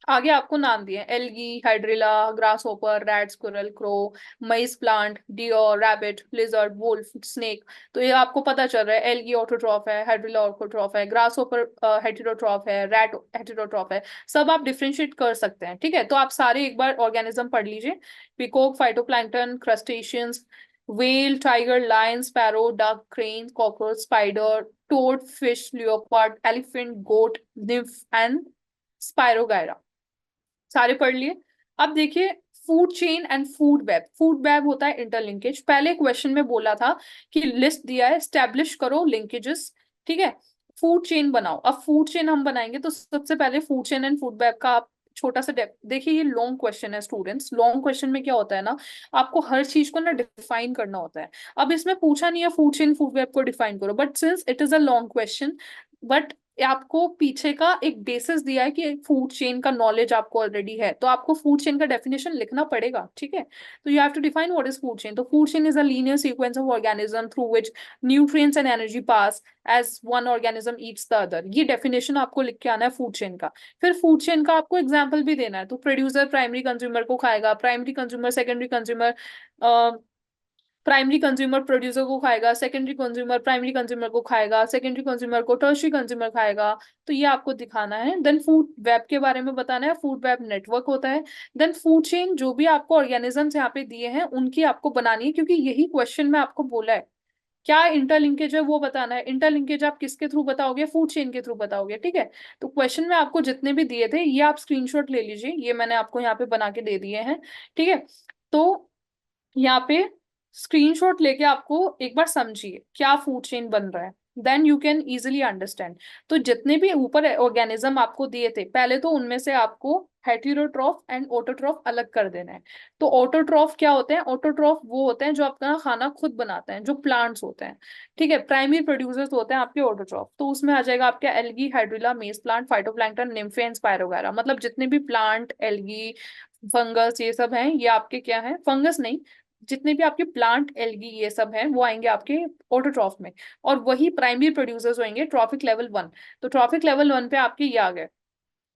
आगे आपको नाम दिए algae, hydrilla, grasshopper, rat, squirrel, crow, maize plant, deer, rabbit, lizard, wolf, snake. तो ये आपको पता चल रहा है एल्गी ऑटोट्रॉफ है, हाइड्रिला ऑटोट्रॉफ है, ग्रास होपर हेटेरोट्रॉफ है, रैट हेटेरोट्रॉफ है। सब आप डिफ्रेंशिएट कर सकते हैं। ठीक है, तो आप सारे एक बार ऑर्गेनिज्म पढ़ लीजिए। Peacock, phytoplankton, crustaceans, whale, tiger, lion, sparrow, duck, crane, cockroach, spider, toad, fish, leopard, elephant, goat, nymph and Spirogyra। सारे पढ़ लिए। अब देखिए food chain and food web. Food web होता है इंटरलिंकेज। पहले क्वेश्चन में बोला था कि लिस्ट दिया है, स्टैब्लिश करो लिंकेजेस। ठीक है, फूड चेन बनाओ। अब फूड चेन हम बनाएंगे तो सबसे पहले food chain and food web का आप छोटा सा देखिए। ये लॉन्ग क्वेश्चन है स्टूडेंट्स। लॉन्ग क्वेश्चन में क्या होता है ना, आपको हर चीज को ना डिफाइन करना होता है। अब इसमें पूछा नहीं है फूड चेन फूड वेब को डिफाइन करो, but since it is a long question, but आपको पीछे का एक बेसिस दिया है कि फूड चेन का नॉलेज आपको ऑलरेडी है, तो आपको फूड चेन का डेफिनेशन लिखना पड़ेगा। ठीक है, तो you have to define what is food chain. तो food chain is a linear sequence of organism through which nutrients and energy pass as one organism eats the other. ये definition आपको लिख के आना है फूड चेन का। फिर food chain का आपको एग्जाम्पल भी देना है। तो प्रोड्यूसर प्राइमरी कंज्यूमर को खाएगा, primary consumer secondary consumer, primary consumer producer को खाएगा, सेकेंडरी कंज्यूमर प्राइमरी कंज्यूमर को खाएगा, सेकेंडरी कंज्यूमर को टर्शियरी कंज्यूमर खाएगा। तो ये आपको दिखाना है। देन फूड वेब के बारे में बताना है। फूड वेब नेटवर्क होता है। देन फूड चेन, जो भी आपको ऑर्गेनिजम्स यहाँ पे दिए हैं उनकी आपको बनानी है, क्योंकि यही क्वेश्चन में आपको बोला है क्या इंटरलिंकेज है वो बताना है। इंटरलिंकेज आप किसके थ्रू बताओगे? फूड चेन के थ्रू बताओगे। ठीक है, तो क्वेश्चन में आपको जितने भी दिए थे ये आप स्क्रीनशॉट ले लीजिए, ये मैंने आपको यहाँ पे बना के दे दिए हैं। ठीक है, तो यहाँ पे स्क्रीनशॉट लेके आपको एक बार समझिए क्या फूड चेन बन रहा है, then you can easily understand. तो जितने भी ऊपर ऑर्गेनिज्म आपको दिए थे, पहले तो उनमें से आपको हेटेरोट्रॉफ एंड ऑटोट्रॉफ अलग कर देना है। तो ऑटोट्रॉफ क्या होते हैं? ऑटोट्रॉफ वो होते हैं जो अपना खाना खुद बनाते हैं, जो प्लांट्स होते हैं। ठीक है, प्राइमरी प्रोड्यूसर्स होते हैं आपके ऑटोट्रॉफ। तो उसमें आ जाएगा आपके algae, hydrilla, maize plant, phytoplankton, nymphaea and spiro वगैरह। मतलब जितने भी प्लांट, एल्गी, फंगस, ये सब हैं, ये आपके क्या है, फंगस नहीं, जितने भी आपके प्लांट, एल्गी, ये सब हैं, वो आएंगे आपके ऑटोट्रॉफ में। और वही प्राइमरी प्रोड्यूसर्स होंगे ट्रॉफिक लेवल 1। तो ट्रॉफिक लेवल 1 पे आपके ये आ गए।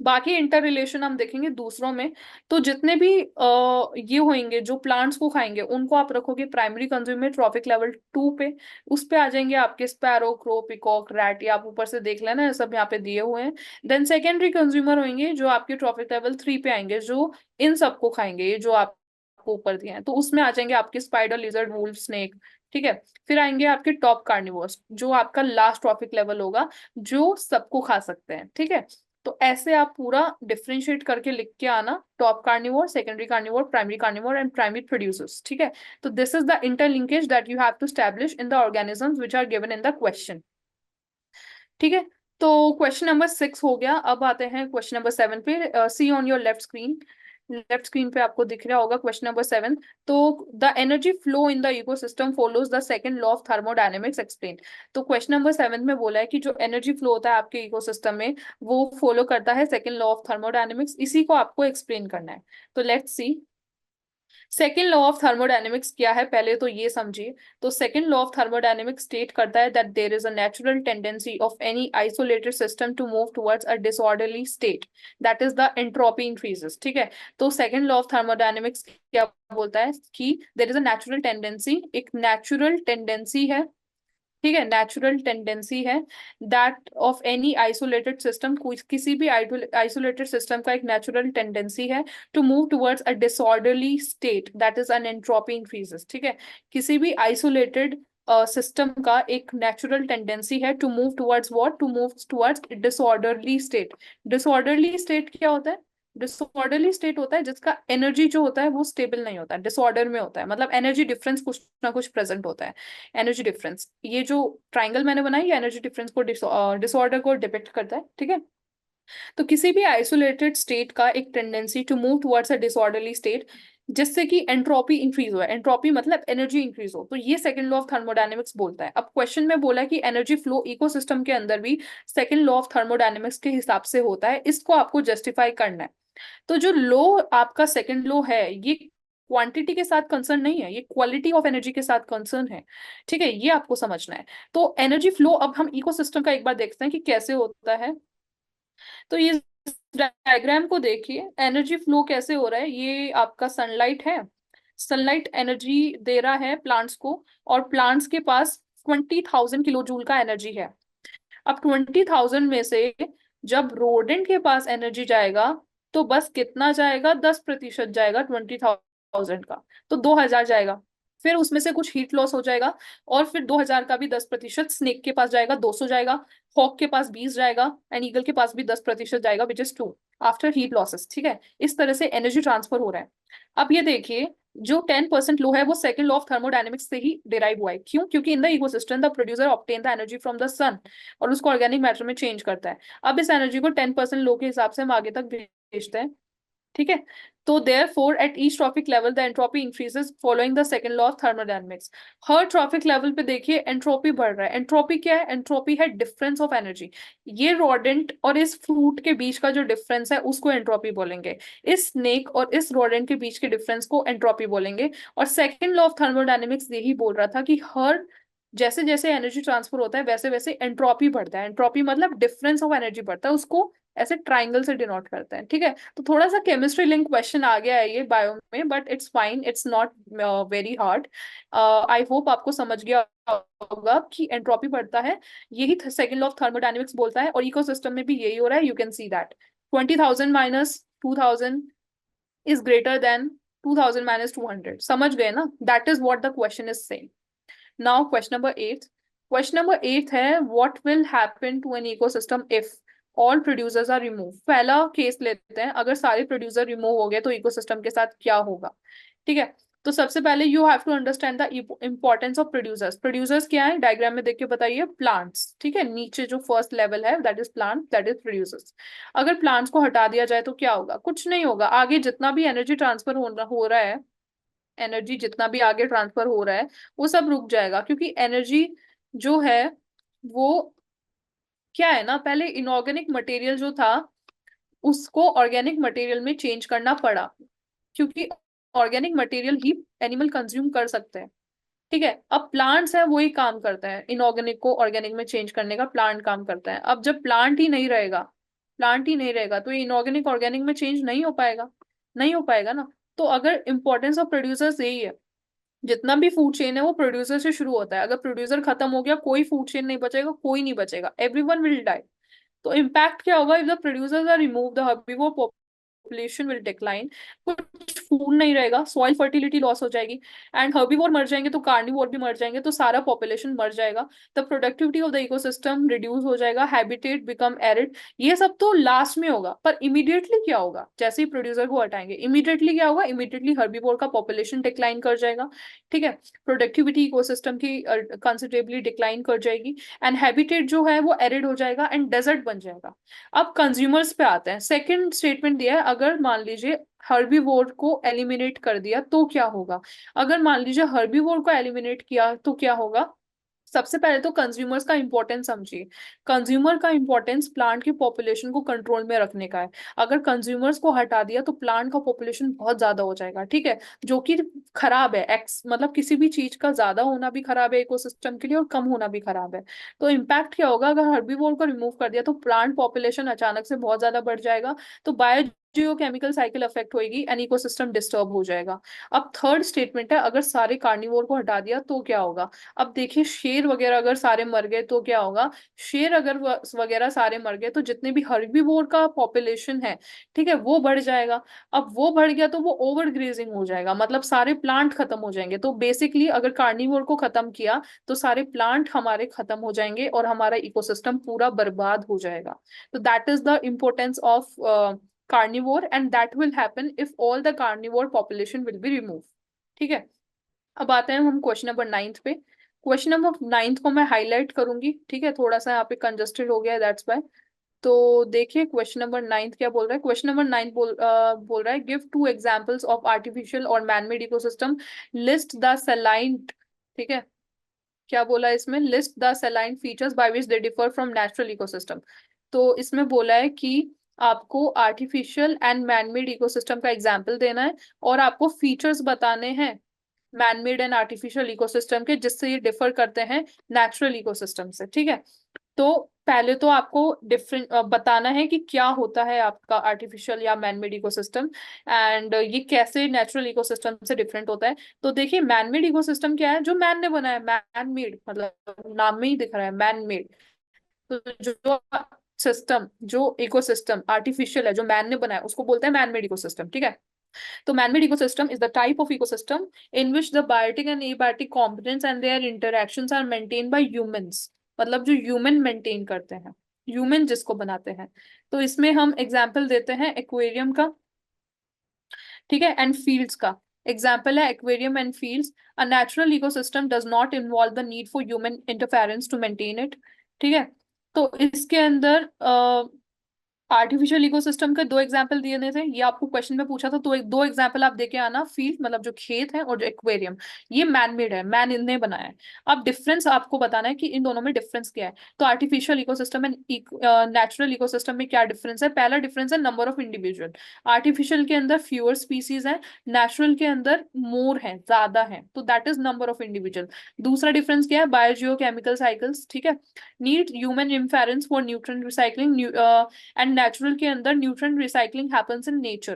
बाकी इंटर रिलेशन हम देखेंगे दूसरों में। तो जितने भी ये होंगे जो प्लांट्स को खाएंगे, उनको आप रखोगे प्राइमरी कंज्यूमर ट्रॉफिक लेवल 2 पे। उस पे आ जाएंगे आपके स्पैरो, क्रो, पिकॉक, रैट, ये आप ऊपर से देख लेना, ये सब यहाँ पे दिए हुए हैं। देन सेकेंडरी कंज्यूमर होंगे जो आपके ट्रॉफिक लेवल 3 पे आएंगे, जो इन सबको खाएंगे, ये जो आपको ऊपर दिए हैं। तो उसमें आ जाएंगे आपके स्पाइडर, लिजर्ड, वुल्फ, स्नेक। ठीक है। फिर आएंगे आपके टॉप कार्निवोर्स, जो आपका लास्ट ट्रॉफिक लेवल होगा, जो सबको खा सकते हैं। ठीक है। तो ऐसे आप पूरा डिफरेंशिएट करके लिख के आना, top carnivore, secondary carnivore and primary producers. ठीक है। तो this is the interlinkage that you have to establish in the organisms which are given in the question. ठीक है। तो क्वेश्चन नंबर 6 हो गया। अब आते हैं क्वेश्चन नंबर 7 पे। See on your left screen, left screen पे आपको दिख रहा होगा क्वेश्चन नंबर 7। तो the energy flow in the ecosystem follows the second law of thermodynamics, explain. तो क्वेश्चन नंबर 7 में बोला है कि जो एनर्जी फ्लो होता है आपके इकोसिस्टम में, वो फॉलो करता है सेकंड लॉ ऑफ थर्मोडायनेमिक्स। इसी को आपको एक्सप्लेन करना है। तो let's see, second law of thermodynamics क्या है, पहले तो ये समझिए। तो second law of thermodynamics state करता है that there is a natural tendency of any isolated system to move towards a disorderly state, that is the entropy increases. ठीक है। तो सेकेंड लॉ ऑफ थर्मोडायनेमिक्स क्या बोलता है कि there is a natural tendency, एक नेचुरल टेंडेंसी है। ठीक है, नेचुरल टेंडेंसी है that of any isolated system, किसी भी आइसोलेटेड सिस्टम का एक नेचुरल टेंडेंसी है to move towards a disorderly state, that is an entropy increases. ठीक है। किसी भी आइसोलेटेड सिस्टम का एक नेचुरल टेंडेंसी है to move towards what, to move towards disorderly state. Disorderly state क्या होता है? डिसऑर्डरली स्टेट होता है जिसका एनर्जी जो होता है वो स्टेबल नहीं होता है, डिसऑर्डर में होता है। मतलब एनर्जी डिफरेंस कुछ ना कुछ प्रेजेंट होता है। एनर्जी डिफरेंस, ये जो ट्राइंगल मैंने बनाई, ये एनर्जी डिफरेंस को, डिसऑर्डर को डिपिक्ट करता है। ठीक है। तो किसी भी आइसोलेटेड स्टेट का एक tendency to move towards a disorderly state, जिससे कि एंट्रोपी इंक्रीज हो, एंट्रोपी मतलब एनर्जी इंक्रीज हो, तो ये सेकंड लॉ ऑफ थर्मोडायनेमिक्स बोलता है। अब क्वेश्चन में बोला है कि एनर्जी फ्लो इकोसिस्टम के अंदर भी सेकंड लॉ ऑफ थर्मोडायनेमिक्स के हिसाब से होता है, इसको आपको जस्टिफाई करना है। तो जो लो आपका सेकंड लो है, ये क्वांटिटी के साथ कंसर्न नहीं है, ये क्वालिटी ऑफ एनर्जी के साथ कंसर्न है। ठीक है, ये आपको समझना है। तो एनर्जी फ्लो, अब हम इकोसिस्टम का एक बार देखते हैं कि कैसे होता है। तो ये डायग्राम को देखिए, एनर्जी फ्लो कैसे हो रहा है। ये आपका सनलाइट है, सनलाइट एनर्जी दे रहा है प्लांट्स को, और प्लांट्स के पास 20,000 किलो जूल का एनर्जी है। अब 20,000 में से जब रोडेंट के पास एनर्जी जाएगा, तो बस कितना जाएगा, 10% जाएगा 20,000 का, तो 2,000 जाएगा। फिर उसमें से कुछ हीट लॉस हो जाएगा, और फिर 2,000 का भी 10%, स्नेक के पास जाएगा 200 जाएगा, हॉक के पास 20 जाएगा, एंड ईगल के पास भी 10% जाएगा, which is 2 after heat losses. ठीक है। इस तरह से एनर्जी ट्रांसफर हो रहा है। अब ये देखिए, जो 10% लो है वो सेकंड लॉ ऑफ थर्मोडायनेमिक्स से ही डिराइव हुआ है। क्यों? क्योंकि in the ecosystem the producer obtain the energy from the sun, और उसको ऑर्गेनिक मैटर में चेंज करता है। अब इस एनर्जी को 10% लो के हिसाब से हम आगे तक भेजते हैं। ठीक है। तो therefore at each trophic level the entropy increases following the second law of thermodynamics. Her trophic level पे देखिए एंट्रोपी बढ़ रहा है। एंट्रोपी क्या है? एंट्रोपी है डिफरेंस ऑफ एनर्जी। ये रोडेंट और इस फ्रूट के बीच का जो डिफरेंस है उसको एंट्रोपी बोलेंगे। इस स्नेक और इस रोडेंट के बीच के डिफरेंस को एंट्रोपी बोलेंगे। और सेकंड लॉ ऑफ थर्मोडायनेमिक्स यही बोल रहा था कि हर जैसे जैसे एनर्जी ट्रांसफर होता है, वैसे वैसे एंट्रोपी बढ़ता है। एंट्रोपी मतलब डिफरेंस ऑफ एनर्जी बढ़ता है, उसको ऐसे ट्राइंगल से डिनोट करते हैं। ठीक है। तो थोड़ा सा केमिस्ट्री लिंक क्वेश्चन आ गया है ये बायो में, but it's fine, it's not very hard. I hope आपको समझ गया होगा कि एंट्रोपी बढ़ता है, यही सेकंड लॉ ऑफ थर्मोडायनेमिक्स बोलता है, और इकोसिस्टम में भी यही हो रहा है। You can see that 20,000 minus 2,000 is greater than 2,000 minus 200। समझ गए ना? That is what the question is saying. Now question number 8। Question number 8 है, what will happen to an ecosystem if all producers are remove. पहला case लेते हैं, अगर सारे producer remove हो गए तो इकोसिस्टम के साथ क्या होगा। ठीक है। तो सबसे पहले you have to understand the importance of producers. Producers क्या है, डायग्राम में देख के बताइए, प्लांट्स। ठीक है, नीचे जो फर्स्ट लेवल है that is plant, that is producers. अगर प्लांट्स को हटा दिया जाए तो क्या होगा, कुछ नहीं होगा। आगे जितना भी एनर्जी ट्रांसफर हो रहा है, एनर्जी जितना भी आगे ट्रांसफर हो रहा है वो सब रुक जाएगा, क्योंकि एनर्जी जो है वो क्या है ना, पहले इनऑर्गेनिक मटेरियल जो था उसको ऑर्गेनिक मटेरियल में चेंज करना पड़ा, क्योंकि ऑर्गेनिक मटेरियल ही एनिमल कंज्यूम कर सकते हैं। ठीक है, अब प्लांट्स है वही काम करता है, इनऑर्गेनिक को ऑर्गेनिक में चेंज करने का प्लांट काम करता है। अब जब प्लांट ही नहीं रहेगा, प्लांट ही नहीं रहेगा तो ये इनऑर्गेनिक ऑर्गेनिक में चेंज नहीं हो पाएगा, नहीं हो पाएगा ना। तो अगर इंपॉर्टेंस ऑफ प्रोड्यूसर्स यही है, जितना भी फूड चेन है वो प्रोड्यूसर से शुरू होता है। अगर प्रोड्यूसर खत्म हो गया, कोई फूड चेन नहीं बचेगा, कोई नहीं बचेगा, एवरीवन विल डाई। तो इम्पैक्ट क्या होगा, if the producers are remove the herbivore population will decline. कुछ फूड नहीं रहेगा, सॉइल फर्टिलिटी लॉस हो जाएगी, एंड हर्बीवोर मर जाएंगे तो कार्निवोर भी मर जाएंगे, तो सारा पॉपुलेशन मर जाएगा। The productivity of the ecosystem reduce हो जाएगा, हैबिटेट बिकम एरिड। ये सब तो लास्ट में होगा, पर इमीडिएटली क्या होगा, जैसे ही प्रोड्यूसर को हटाएंगे इमीडिएटली क्या होगा, इमीडिएटली हर्बीवोर का पॉपुलेशन डिक्लाइन कर जाएगा। ठीक है, प्रोडक्टिविटी इकोसिस्टम की कंसिडरेबली डिक्लाइन कर जाएगी, एंड हैबिटेट जो है वो एरिड हो जाएगा एंड डेजर्ट बन जाएगा। अब कंज्यूमर्स पे आते हैं। सेकंड स्टेटमेंट दिया है, अगर मान लीजिए हर्बीवोर को एलिमिनेट कर दिया तो क्या होगा। अगर मान लीजिए हर्बीवोर को एलिमिनेट किया तो क्या होगा। सबसे पहले तो कंज्यूमर्स का इंपॉर्टेंस समझिए। कंज्यूमर का इंपॉर्टेंस प्लांट की पॉपुलेशन को कंट्रोल में रखने का है। अगर कंज्यूमर्स को हटा दिया तो प्लांट का पॉपुलेशन बहुत ज्यादा हो जाएगा। ठीक है, जो कि खराब है, एक्स मतलब किसी भी चीज का ज्यादा होना भी खराब है इकोसिस्टम के लिए, और कम होना भी खराब है। तो इम्पैक्ट क्या होगा, अगर हर्बीवोर को रिमूव कर दिया तो प्लांट पॉपुलेशन अचानक से बहुत ज्यादा बढ़ जाएगा, तो बायो जियोकेमिकल साइकिल अफेक्ट होगी एंड इकोसिस्टम डिस्टर्ब हो जाएगा। अब थर्ड स्टेटमेंट है, अगर सारे कार्निवोर को हटा दिया तो क्या होगा। अब देखिए, शेर वगैरह अगर सारे मर गए तो क्या होगा। शेर अगर वगैरह सारे मर गए तो जितने भी हर्बीवोर का पॉपुलेशन है, ठीक है, वो बढ़ जाएगा। अब वो बढ़ गया तो वो ओवर ग्रेजिंग हो जाएगा, मतलब सारे प्लांट खत्म हो जाएंगे। तो बेसिकली अगर कार्निवोर को खत्म किया तो सारे प्लांट हमारे खत्म हो जाएंगे और हमारा इकोसिस्टम पूरा बर्बाद हो जाएगा। तो that is the importance of carnivore, and that will happen if all the carnivore population will be removed। ठीक है, अब आते हैं हम क्वेश्चन नंबर 9 पे। क्वेश्चन नंबर 9 को मैं हाईलाइट करूंगी, ठीक है, थोड़ा सा यहाँ पे कंजस्टेड हो गया है, दैट्स वाई। तो देखिए क्वेश्चन नंबर 9 क्या बोल रहा है। क्वेश्चन नंबर 9 बोल रहा है, give two examples of artificial और manmade ecosystem, list the salient. ठीक है, क्या बोला है इसमें, list the salient features by which they differ from natural ecosystem. तो इसमें बोला है कि आपको आर्टिफिशियल एंड मैनमेड इकोसिस्टम का एग्जाम्पल देना है, और आपको फीचर्स बताने हैं मैनमेड एंड आर्टिफिशियल इकोसिस्टम के, जिससे ये डिफर करते हैं नेचुरल इकोसिस्टम से। ठीक है, तो पहले तो आपको डिफरेंट बताना है कि क्या होता है आपका आर्टिफिशियल या मैनमेड इकोसिस्टम, एंड ये कैसे नेचुरल इकोसिस्टम से डिफरेंट होता है। तो देखिए, मैनमेड इकोसिस्टम क्या है, जो मैन ने बनाया, मैनमेड मतलब नाम में ही दिख रहा है मैनमेड। तो जो सिस्टम, जो इकोसिस्टम आर्टिफिशियल है, जो मैन ने बनाया, उसको बोलते हैं मैनमेड इकोसिस्टम। ठीक है, तो man-made ecosystem is the type of ecosystem in which the biotic and abiotic components and their interactions are maintained by humans। मतलब जो ह्यूमन मेंटेन करते हैं, ह्यूमन जिसको बनाते हैं। तो इसमें हम एग्जाम्पल देते हैं एक्वेरियम का, ठीक है, एंड फील्ड्स का। एग्जाम्पल है aquarium and fields. A natural ecosystem does not involve the need for human interference to maintain it. ठीक है, तो इसके अंदर आर्टिफिशियल इकोसिस्टम के दो एग्जाम्पल दिए गए थे, ये आपको क्वेश्चन में पूछा था, तो दो एग्जाम्पल आप देके आना। फील्ड मतलब जो खेत है, और जो एक्वेरियम, ये मैनमेड है, मैन इनने बनाया है। अब डिफरेंस आपको बताना है कि इन दोनों में डिफरेंस क्या है। तो artificial ecosystem and natural ecosystem में क्या डिफरेंस है। पहला डिफरेंस है नंबर ऑफ इंडिविजुअल। आर्टिफिशियल के अंदर फ्यूअर स्पीसीज है, नेचुरल के अंदर मोर है, ज्यादा है, तो that is number of individual. दूसरा डिफरेंस क्या है, बायोजियोकेमिकल साइकिल्स। ठीक है, need human interference for nutrient recycling, and natural के अंदर nutrient recycling happens in nature.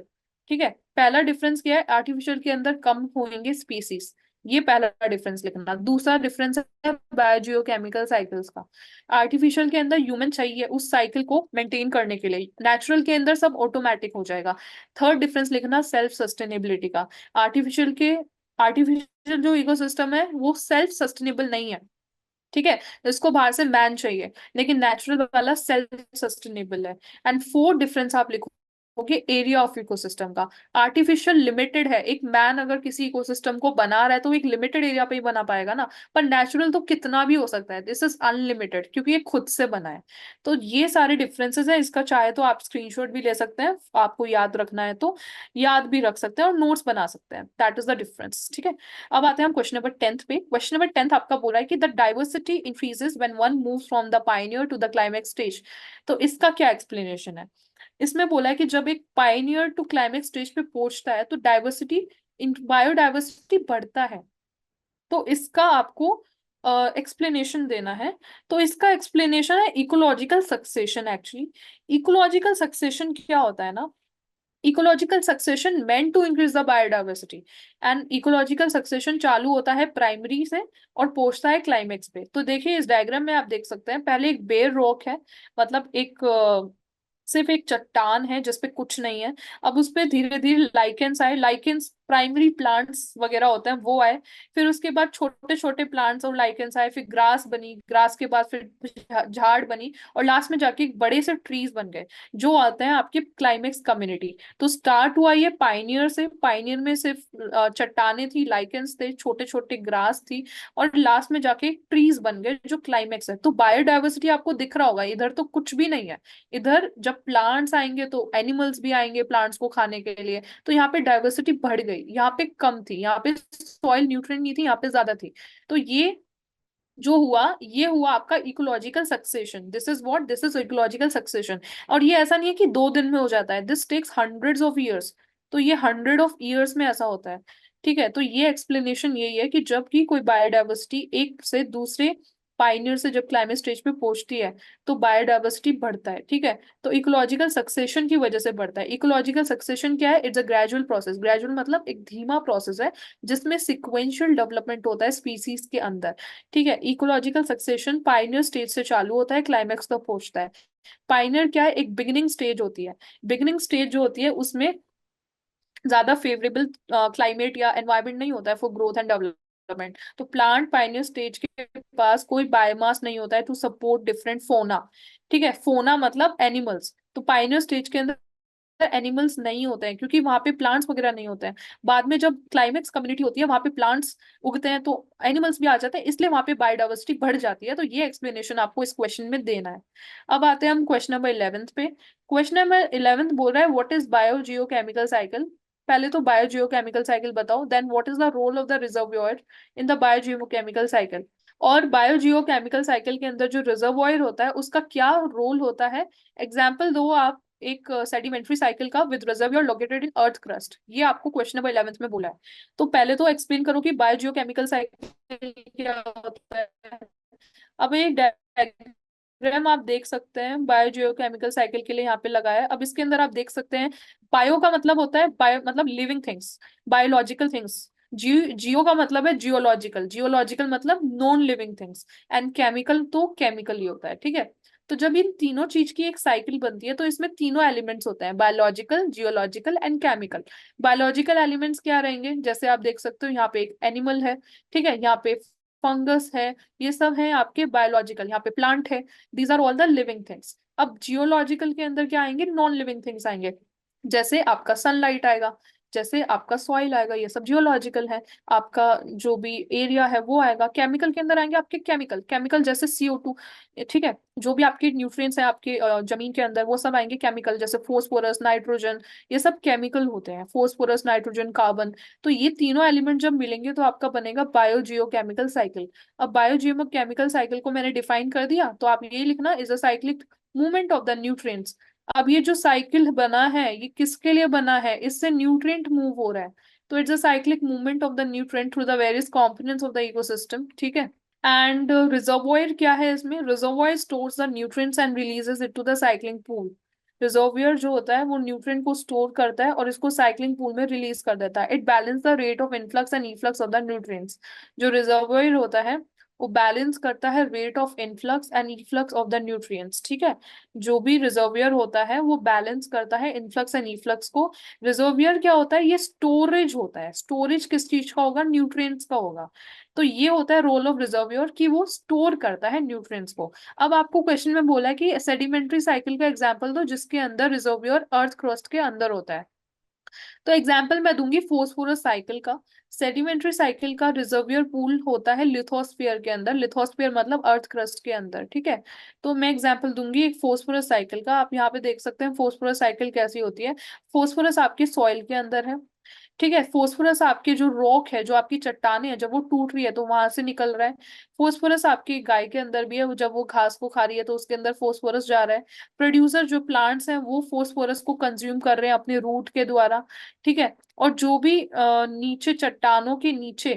ठीक है, पहला डिफरेंस क्या है, आर्टिफिशियल के अंदर कम होंगे स्पीसीज, ये पहला डिफरेंस लिखना। दूसरा डिफरेंस है बायोजियोकेमिकल साइकिल्स का। आर्टिफिशियल के अंदर ह्यूमन चाहिए उस साइकिल को मेंटेन करने के लिए, नेचुरल के अंदर सब ऑटोमेटिक हो जाएगा। थर्ड डिफरेंस लिखना सेल्फ सस्टेनेबिलिटी का। आर्टिफिशियल जो इकोसिस्टम है वो सेल्फ सस्टेनेबल नहीं है। ठीक है, इसको बाहर से मैन चाहिए, लेकिन नेचुरल वाला सेल्फ सस्टेनेबल है। एंड फोर्थ डिफरेंस आप लिखो ओके, एरिया ऑफ इकोसिस्टम का। आर्टिफिशियल लिमिटेड है, एक मैन अगर किसी इकोसिस्टम को बना रहा है तो एक लिमिटेड एरिया पे ही बना पाएगा ना। पर नेचुरल तो कितना भी हो सकता है, दिस इज अनलिमिटेड क्योंकि ये खुद से बना है। तो ये सारे डिफरेंसेस है, इसका चाहे तो आप स्क्रीनशॉट भी ले सकते हैं, आपको याद रखना है तो याद भी रख सकते हैं और नोट्स बना सकते हैं, दैट इज द डिफरेंस। ठीक है, अब आते हैं हम क्वेश्चन नंबर 10th पे। क्वेश्चन नंबर 10th आपका बोला है कि the diversity increases when one moves from the pioneer to the climax stage. तो इसका क्या एक्सप्लेनेशन है? इसमें बोला है कि जब एक पायनियर टू क्लाइमेक्स स्टेज पे पहुंचता है तो डाइवर्सिटी, बायोडाइवर्सिटी बढ़ता है। तो इसका आपको एक्सप्लेनेशन देना है। तो इसका एक्सप्लेनेशन है ecological succession. Actually ecological succession क्या होता है ना, ecological succession meant to increase the biodiversity. And ecological succession चालू होता है प्राइमरी से और पहुंचता है क्लाइमेक्स पे। तो देखिए इस डायग्राम में आप देख सकते हैं, पहले एक बेयर रॉक है, मतलब एक सिर्फ एक चट्टान है जिसपे कुछ नहीं है। अब उस पे धीरे धीरे लाइकेंस आए, लाइकेंस प्राइमरी प्लांट्स वगैरह होते हैं वो आए। फिर उसके बाद छोटे छोटे प्लांट्स और लाइकेंस आए, फिर ग्रास बनी, ग्रास के बाद फिर झाड़ बनी, और लास्ट में जाके एक बड़े से ट्रीज बन गए जो आते हैं आपके क्लाइमेक्स कम्युनिटी। तो स्टार्ट हुआ ये पाइनियर से, पाइनियर में सिर्फ चट्टाने थी, लाइकेंस थे, छोटे छोटे ग्रास थी, और लास्ट में जाके ट्रीज बन गए जो क्लाइमेक्स है। तो बायोडाइवर्सिटी आपको दिख रहा होगा, इधर तो कुछ भी नहीं है। इधर जब प्लांट्स आएंगे तो एनिमल्स भी आएंगे प्लांट्स को खाने के लिए, तो यहाँ पे डाइवर्सिटी बढ़ गई, यहाँ पे कम थी, यहाँ पे सॉइल न्यूट्रिएंट नहीं थी, यहाँ पे ज्यादा थी। तो ये जो हुआ ये हुआ आपका ecological succession. This is what, this is ecological succession. और ये ऐसा नहीं है कि 2 दिन में हो जाता है, this takes hundreds of years. तो ये 100 ऑफ ईयर्स में ऐसा होता है। ठीक है, तो ये एक्सप्लेनेशन यही है कि जब की कोई बायोडाइवर्सिटी एक से दूसरे पाइनियर से जब क्लाइमेट स्टेज पे पहुंचती है तो बायोडाइवर्सिटी बढ़ता है। ठीक है, तो इकोलॉजिकल सक्सेशन की वजह से बढ़ता है। इकोलॉजिकल सक्सेशन क्या है? It's a gradual process. Gradual मतलब एक धीमा प्रोसेस है जिसमें सिक्वेंशियल डेवलपमेंट होता है स्पीसीज के अंदर। ठीक है, इकोलॉजिकल सक्सेशन पाइनियर स्टेज से चालू होता है, क्लाइमेक्स तक पहुंचता है। पाइनियर क्या है? एक बिगिनिंग स्टेज होती है। बिगिनिंग स्टेज जो होती है उसमें ज्यादा फेवरेबल क्लाइमेट या एनवायरमेंट नहीं होता है फॉर ग्रोथ एंड डेवलपमेंट। तो प्लांट पाइनियर स्टेज के पास कोई बायोमास नहीं होता है टू सपोर्ट डिफरेंट फोना। ठीक है, फोना मतलब एनिमल्स। तो पाइनियर स्टेज के अंदर एनिमल्स नहीं होते हैं क्योंकि वहां पे प्लांट्स वगैरह नहीं होते हैं। बाद में जब क्लाइमेक्स कम्युनिटी होती है वहां पे प्लांट्स उगते हैं तो एनिमल्स भी आ जाते हैं, इसलिए वहां पे बायोडाइवर्सिटी बढ़ जाती है। तो ये एक्सप्लेनेशन आपको इस क्वेश्चन में देना है। अब आते हैं हम क्वेश्चन नंबर 11th पे। क्वेश्चन नंबर 11th बोल रहा है व्हाट इज बायोजियोकेमिकल साइकिल। पहले तो बायोजियोकेमिकल साइकिल बताओ, then what is the role of the reservoir in the biogeochemical cycle. और बायोजियोकेमिकल साइकिल के अंदर जो रिजर्वॉयर होता है उसका क्या रोल होता है, एग्जाम्पल दो आप एक सेडिमेंट्री साइकिल का with reservoir located in earth crust. ये आपको क्वेश्चन नंबर 11th में बोला है। तो पहले तो एक्सप्लेन करो कि बायोजियोकेमिकल साइकिल क्या होता है। अब एक डायग्राम आप देख सकते हैं बायोजियोकेमिकल साइकिल के लिए यहाँ पे लगा है। अब इसके अंदर आप देख सकते हैं बायो का मतलब होता है, बायो मतलब लिविंग थिंग्स, बायोलॉजिकल थिंग्स। जियो का मतलब है जियोलॉजिकल, जियोलॉजिकल मतलब non living things, and chemical तो केमिकल ही होता है। ठीक है, तो जब इन तीनों चीज की एक साइकिल बनती है तो इसमें तीनों एलिमेंट्स होते हैं, biological, geological and chemical. Biological elements क्या रहेंगे, जैसे आप देख सकते हो यहाँ पे एक एनिमल है, ठीक है, यहाँ पे फंगस है, ये सब है आपके बायोलॉजिकल, यहाँ पे प्लांट है, these are all the living things. अब जियोलॉजिकल के अंदर क्या आएंगे, नॉन लिविंग थिंग्स आएंगे, जैसे आपका सनलाइट आएगा, जैसे आपका सॉइल आएगा, ये सब जियोलॉजिकल है। आपका जो भी एरिया है वो आएगा। केमिकल के अंदर आएंगे आपके केमिकल, केमिकल जैसे CO2। ठीक है, जो भी आपके न्यूट्रिएंट्स हैं आपके जमीन के अंदर वो सब आएंगे केमिकल, जैसे फोस्फोरस, नाइट्रोजन, ये सब केमिकल होते हैं, फोस्फोरस, नाइट्रोजन, कार्बन। तो ये तीनों एलिमेंट जब मिलेंगे तो आपका बनेगा बायोजियोकेमिकल साइकिल। अब बायोजियोकेमिकल साइकिल को मैंने डिफाइन कर दिया, तो आप ये लिखना is a cyclic movement of the nutrients. अब ये जो साइकिल बना है ये किसके लिए बना है, इससे न्यूट्रिएंट मूव हो रहा है। तो it's a cyclic movement of the nutrient through the various components of the ecosystem. ठीक है, एंड रिजर्वॉयर क्या है इसमें, reservoir stores the nutrients and releases it to the cycling pool. Reservoir जो होता है वो न्यूट्रिएंट को स्टोर करता है और इसको साइक्लिंग पूल में रिलीज कर देता है। It balance the rate of influx and efflux of the nutrients. जो रिजर्वॉयर होता है वो बैलेंस करता है rate of influx and efflux of the nutrients, ठीक है। जो भी रिजर्वियर होता है वो बैलेंस करता है इनफ्लक्स एंड इफ्लक्स को। रिजर्वियर क्या होता है, ये स्टोरेज होता है। स्टोरेज किस चीज का होगा, न्यूट्रिएंट्स का होगा। तो ये होता है रोल ऑफ रिजर्वियर कि वो स्टोर करता है न्यूट्रिएंट्स को। अब आपको क्वेश्चन में बोला है कि सेडिमेंट्री साइकिल का एग्जांपल दो जिसके अंदर रिजर्वियर अर्थ क्रस्ट के अंदर होता है। तो एग्जाम्पल मैं दूंगी फोस्फोरस साइकिल का। सेडिमेंट्री साइकिल का रिजर्वियर पूल होता है लिथोस्फीयर के अंदर। लिथोस्फीयर मतलब अर्थ क्रस्ट के अंदर, ठीक है। तो मैं एग्जाम्पल दूंगी एक फोस्फोरस साइकिल का। आप यहाँ पे देख सकते हैं फोस्फोरस साइकिल कैसी होती है। फोस्फोरस आपकी सॉइल के अंदर है, ठीक है। फोस्फोरस आपकी जो रॉक है, जो आपकी चट्टाने हैं, जब वो टूट रही है तो वहां से निकल रहा है। फोस्फोरस आपकी गाय के अंदर भी है, जब वो घास को खा रही है तो उसके अंदर फोस्फोरस जा रहा है। प्रोड्यूसर जो प्लांट्स हैं वो फोस्फोरस को कंज्यूम कर रहे हैं अपने रूट के द्वारा, ठीक है। और जो भी नीचे चट्टानों के नीचे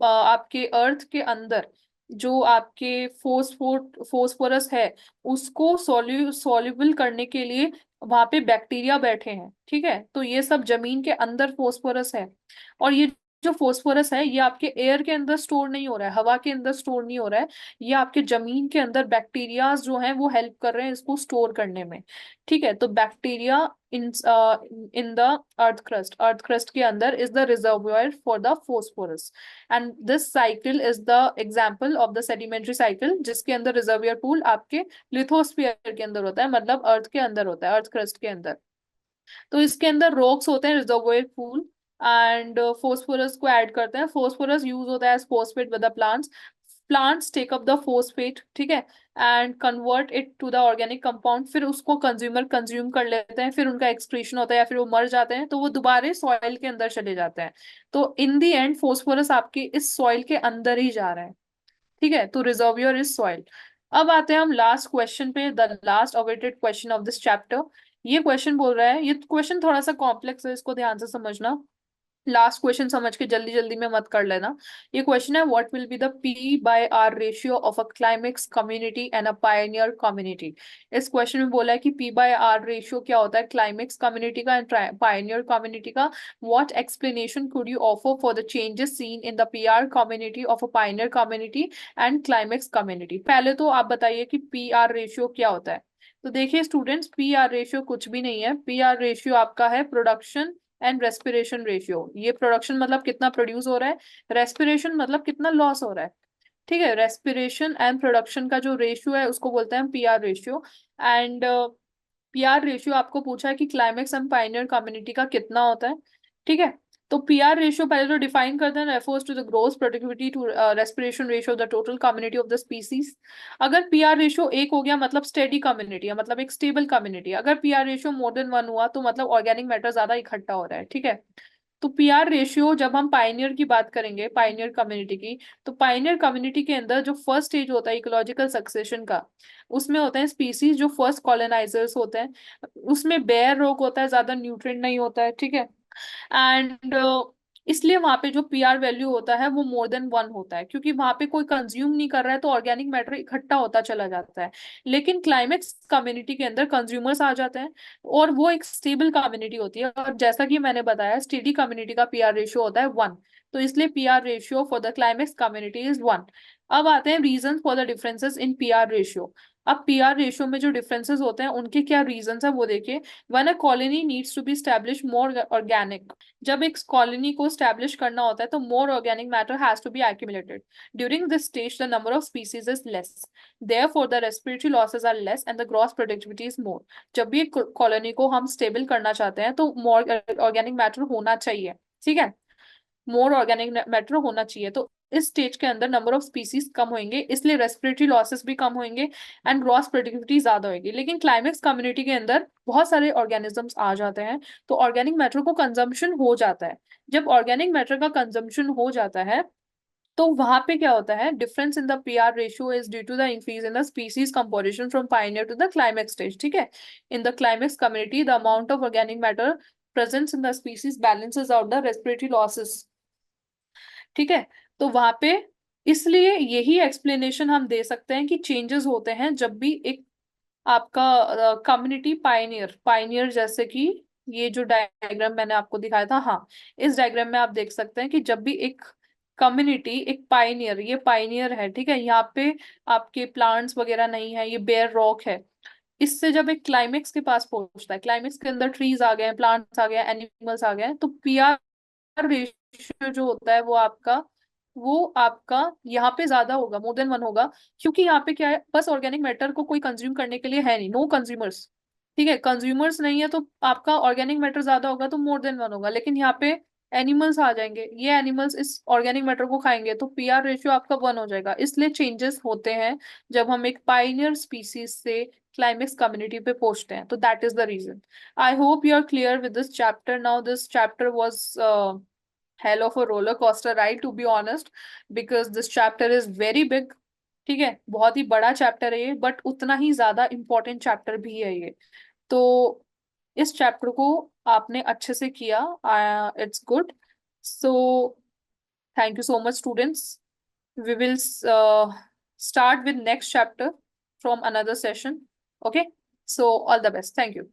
आपके अर्थ के अंदर जो आपके फोस्फोरस है उसको सॉल्युबल करने के लिए वहां पे बैक्टीरिया बैठे हैं, ठीक है। तो ये सब जमीन के अंदर फोस्फोरस है। और ये जो फोस्फोरस है ये आपके एयर के अंदर स्टोर नहीं हो रहा है, हवा के अंदर स्टोर नहीं हो रहा है। ये आपके जमीन के अंदर बैक्टीरियाज जो हैं वो हेल्प कर रहे हैं इसको स्टोर करने में, ठीक है। तो bacteria in in the earth crust के अंदर is the reservoir for the phosphorus. And this cycle is the example of the sedimentary cycle जिसके अंदर रिजर्वियर पूल आपके लिथोस्फीयर के अंदर होता है, मतलब अर्थ के अंदर होता है, अर्थ क्रस्ट के अंदर। तो इसके अंदर रॉक्स होते हैं, रिजर्वोयर पूल। एंड फोस्फोरस को ऐड करते हैं। फोस्फोरस यूज होता है as phosphate with the plants. Plants take up the phosphate, ठीक है, and convert it to the organic compound. फिर उसको कंज्यूमर कंज्यूम कर लेते हैं, फिर उनका एक्सक्रीशन होता है या फिर वो मर जाते हैं तो वो दोबारा सॉइल के अंदर चले जाते हैं। तो इन दी एंड फोस्फोरस आपके इस सॉइल के अंदर ही जा रहा है, ठीक है। तो रिजर्वियर इज सॉइल। अब आते हैं हम लास्ट क्वेश्चन पे, the last awaited question of this chapter. ये क्वेश्चन बोल रहा है, ये क्वेश्चन थोड़ा सा कॉम्प्लेक्स है, इसको ध्यान से समझना। लास्ट क्वेश्चन समझ के जल्दी जल्दी में मत कर लेना। ये क्वेश्चन है, what will be the P/R ratio of a climax community and a Pioneer community. इस क्वेश्चन में बोला है कि P/R रेशियो क्या होता है क्लाइमेक्स कम्युनिटी का एंड पायनियर कम्युनिटी का। What explanation could you offer for the changes seen in the PR community of a Pioneer community and climax community. पहले तो आप बताइए कि PR रेशियो क्या होता है। तो देखिए स्टूडेंट्स, PR रेशियो कुछ भी नहीं है। PR रेशियो आपका है प्रोडक्शन एंड रेस्पिरेशन रेशियो। ये प्रोडक्शन मतलब कितना प्रोड्यूस हो रहा है, रेस्पिरेशन मतलब कितना लॉस हो रहा है, ठीक है। रेस्पिरेशन एंड प्रोडक्शन का जो रेशियो है उसको बोलते हैं PR ratio. And PR ratio आपको पूछा है कि क्लाइमेक्स एंड पायनियर कम्युनिटी का कितना होता है, ठीक है। तो PR रेशियो पहले तो डिफाइन करते हैं, refers to the growth productivity to respiration ratio of the total community of the species. अगर PR रेशियो 1 हो गया मतलब स्टेडी कम्युनिटी है, मतलब एक स्टेबल कम्युनिटी है। अगर PR रेशियो मोर देन 1 हुआ तो मतलब ऑर्गेनिक मैटर ज्यादा इकट्ठा हो रहा है, ठीक है। तो PR रेशियो जब हम पाइनियर की बात करेंगे, पाइनियर कम्युनिटी की, तो पाइनियर कम्युनिटी के अंदर जो फर्स्ट स्टेज होता है इकोलॉजिकल सक्सेशन का, उसमें होते हैं स्पीसीज जो फर्स्ट कॉलोनाइजर्स होते हैं। उसमें बेयर रोग होता है, ज्यादा न्यूट्रिएंट नहीं होता है, ठीक है। एंड इसलिए वहां पे जो PR वैल्यू होता है वो मोर देन 1 होता है, क्योंकि वहां पे कोई कंज्यूम नहीं कर रहा है तो ऑर्गेनिक मैटर इकट्ठा होता चला जाता है। लेकिन क्लाइमेक्स कम्युनिटी के अंदर कंज्यूमर्स आ जाते हैं और वो एक स्टेबल कम्युनिटी होती है। और जैसा कि मैंने बताया स्टेडी कम्युनिटी का PR रेशियो होता है 1। तो इसलिए PR ratio for the climax community is 1। अब आते हैं reason for the differences in PR ratio. अब PR रेशियो में जो डिफरेंसेस होते हैं उनके क्या रीजन है वो देखिए। When a colony needs to be establish more organic, जब एक कॉलोनी को स्टैब्लिश करना होता है तो more organic matter has to be accumulated. During this stage the number of species is less, therefore the respiratory losses are less and the gross productivity is more. जब भी एक कॉलोनी को हम स्टेबल करना चाहते हैं तो मोर ऑर्गेनिक मैटर होना चाहिए, ठीक है। मोर ऑर्गेनिक मैटर होना चाहिए। तो इस स्टेज के अंदर नंबर ऑफ स्पीसीज कम होंगे, इसलिए रेस्पिरेटरी लॉसेस भी कम होंगे एंड ग्रॉस प्रोडक्टिविटी ज्यादा होगी। लेकिन क्लाइमेक्स कम्युनिटी के अंदर बहुत सारे ऑर्गेनिजम्स आ जाते हैं तो ऑर्गेनिक मैटर को कंजम्पशन हो जाता है। जब ऑर्गेनिक मैटर का कंजम्पशन हो जाता है तो वहां पे क्या होता है, difference in the PR ratio is due to the increase in the species composition from pioneer to the climax stage, ठीक है। In the climax community the amount of organic matter presence in the species balances out the respiratory losses, ठीक है। तो वहां पे इसलिए यही explanation हम दे सकते हैं कि चेंजेस होते हैं जब भी एक आपका कम्युनिटी पायनियर पायनियर, जैसे कि ये जो डायग्राम मैंने आपको दिखाया था, हाँ, इस डायग्राम में आप देख सकते हैं कि जब भी एक कम्युनिटी एक पाइनियर, ये पाइनियर है, ठीक है। यहाँ पे आपके प्लांट्स वगैरह नहीं है, ये बेयर रॉक है। इससे जब एक क्लाइमेक्स के पास पहुंचता है, क्लाइमेक्स के अंदर ट्रीज आ गए हैं, प्लांट्स आ गए हैं, एनिमल्स आ गए हैं, तो पीआर रेशियो जो होता है वो आपका यहाँ पे ज्यादा होगा, मोर देन 1 होगा। क्योंकि यहाँ पे क्या है, बस ऑर्गेनिक मैटर को कोई कंज्यूम करने के लिए है नहीं, नो कंज्यूमर्स, ठीक है। कंज्यूमर्स नहीं है तो आपका ऑर्गेनिक मैटर ज्यादा होगा, तो मोर देन 1 होगा। लेकिन यहाँ पे एनिमल्स आ जाएंगे, ये एनिमल्स इस ऑर्गेनिक मैटर को खाएंगे, तो पीआर रेशियो आपका 1 हो जाएगा। इसलिए चेंजेस होते हैं जब हम एक पाइनियर स्पीसीज से क्लाइमेक्स कम्युनिटी पे पहुंचते हैं, तो that is the reason. I hope you are clear with this chapter now. This chapter was hell of a roller coaster ride, to be honest, because this chapter is very big, ठीक है। बहुत ही बड़ा chapter है ये, but उतना ही ज्यादा important chapter भी है ये। तो इस चैप्टर को आपने अच्छे से किया, it's good. So thank you so much students. We will start with next chapter from another session. Okay, so all the best. Thank you.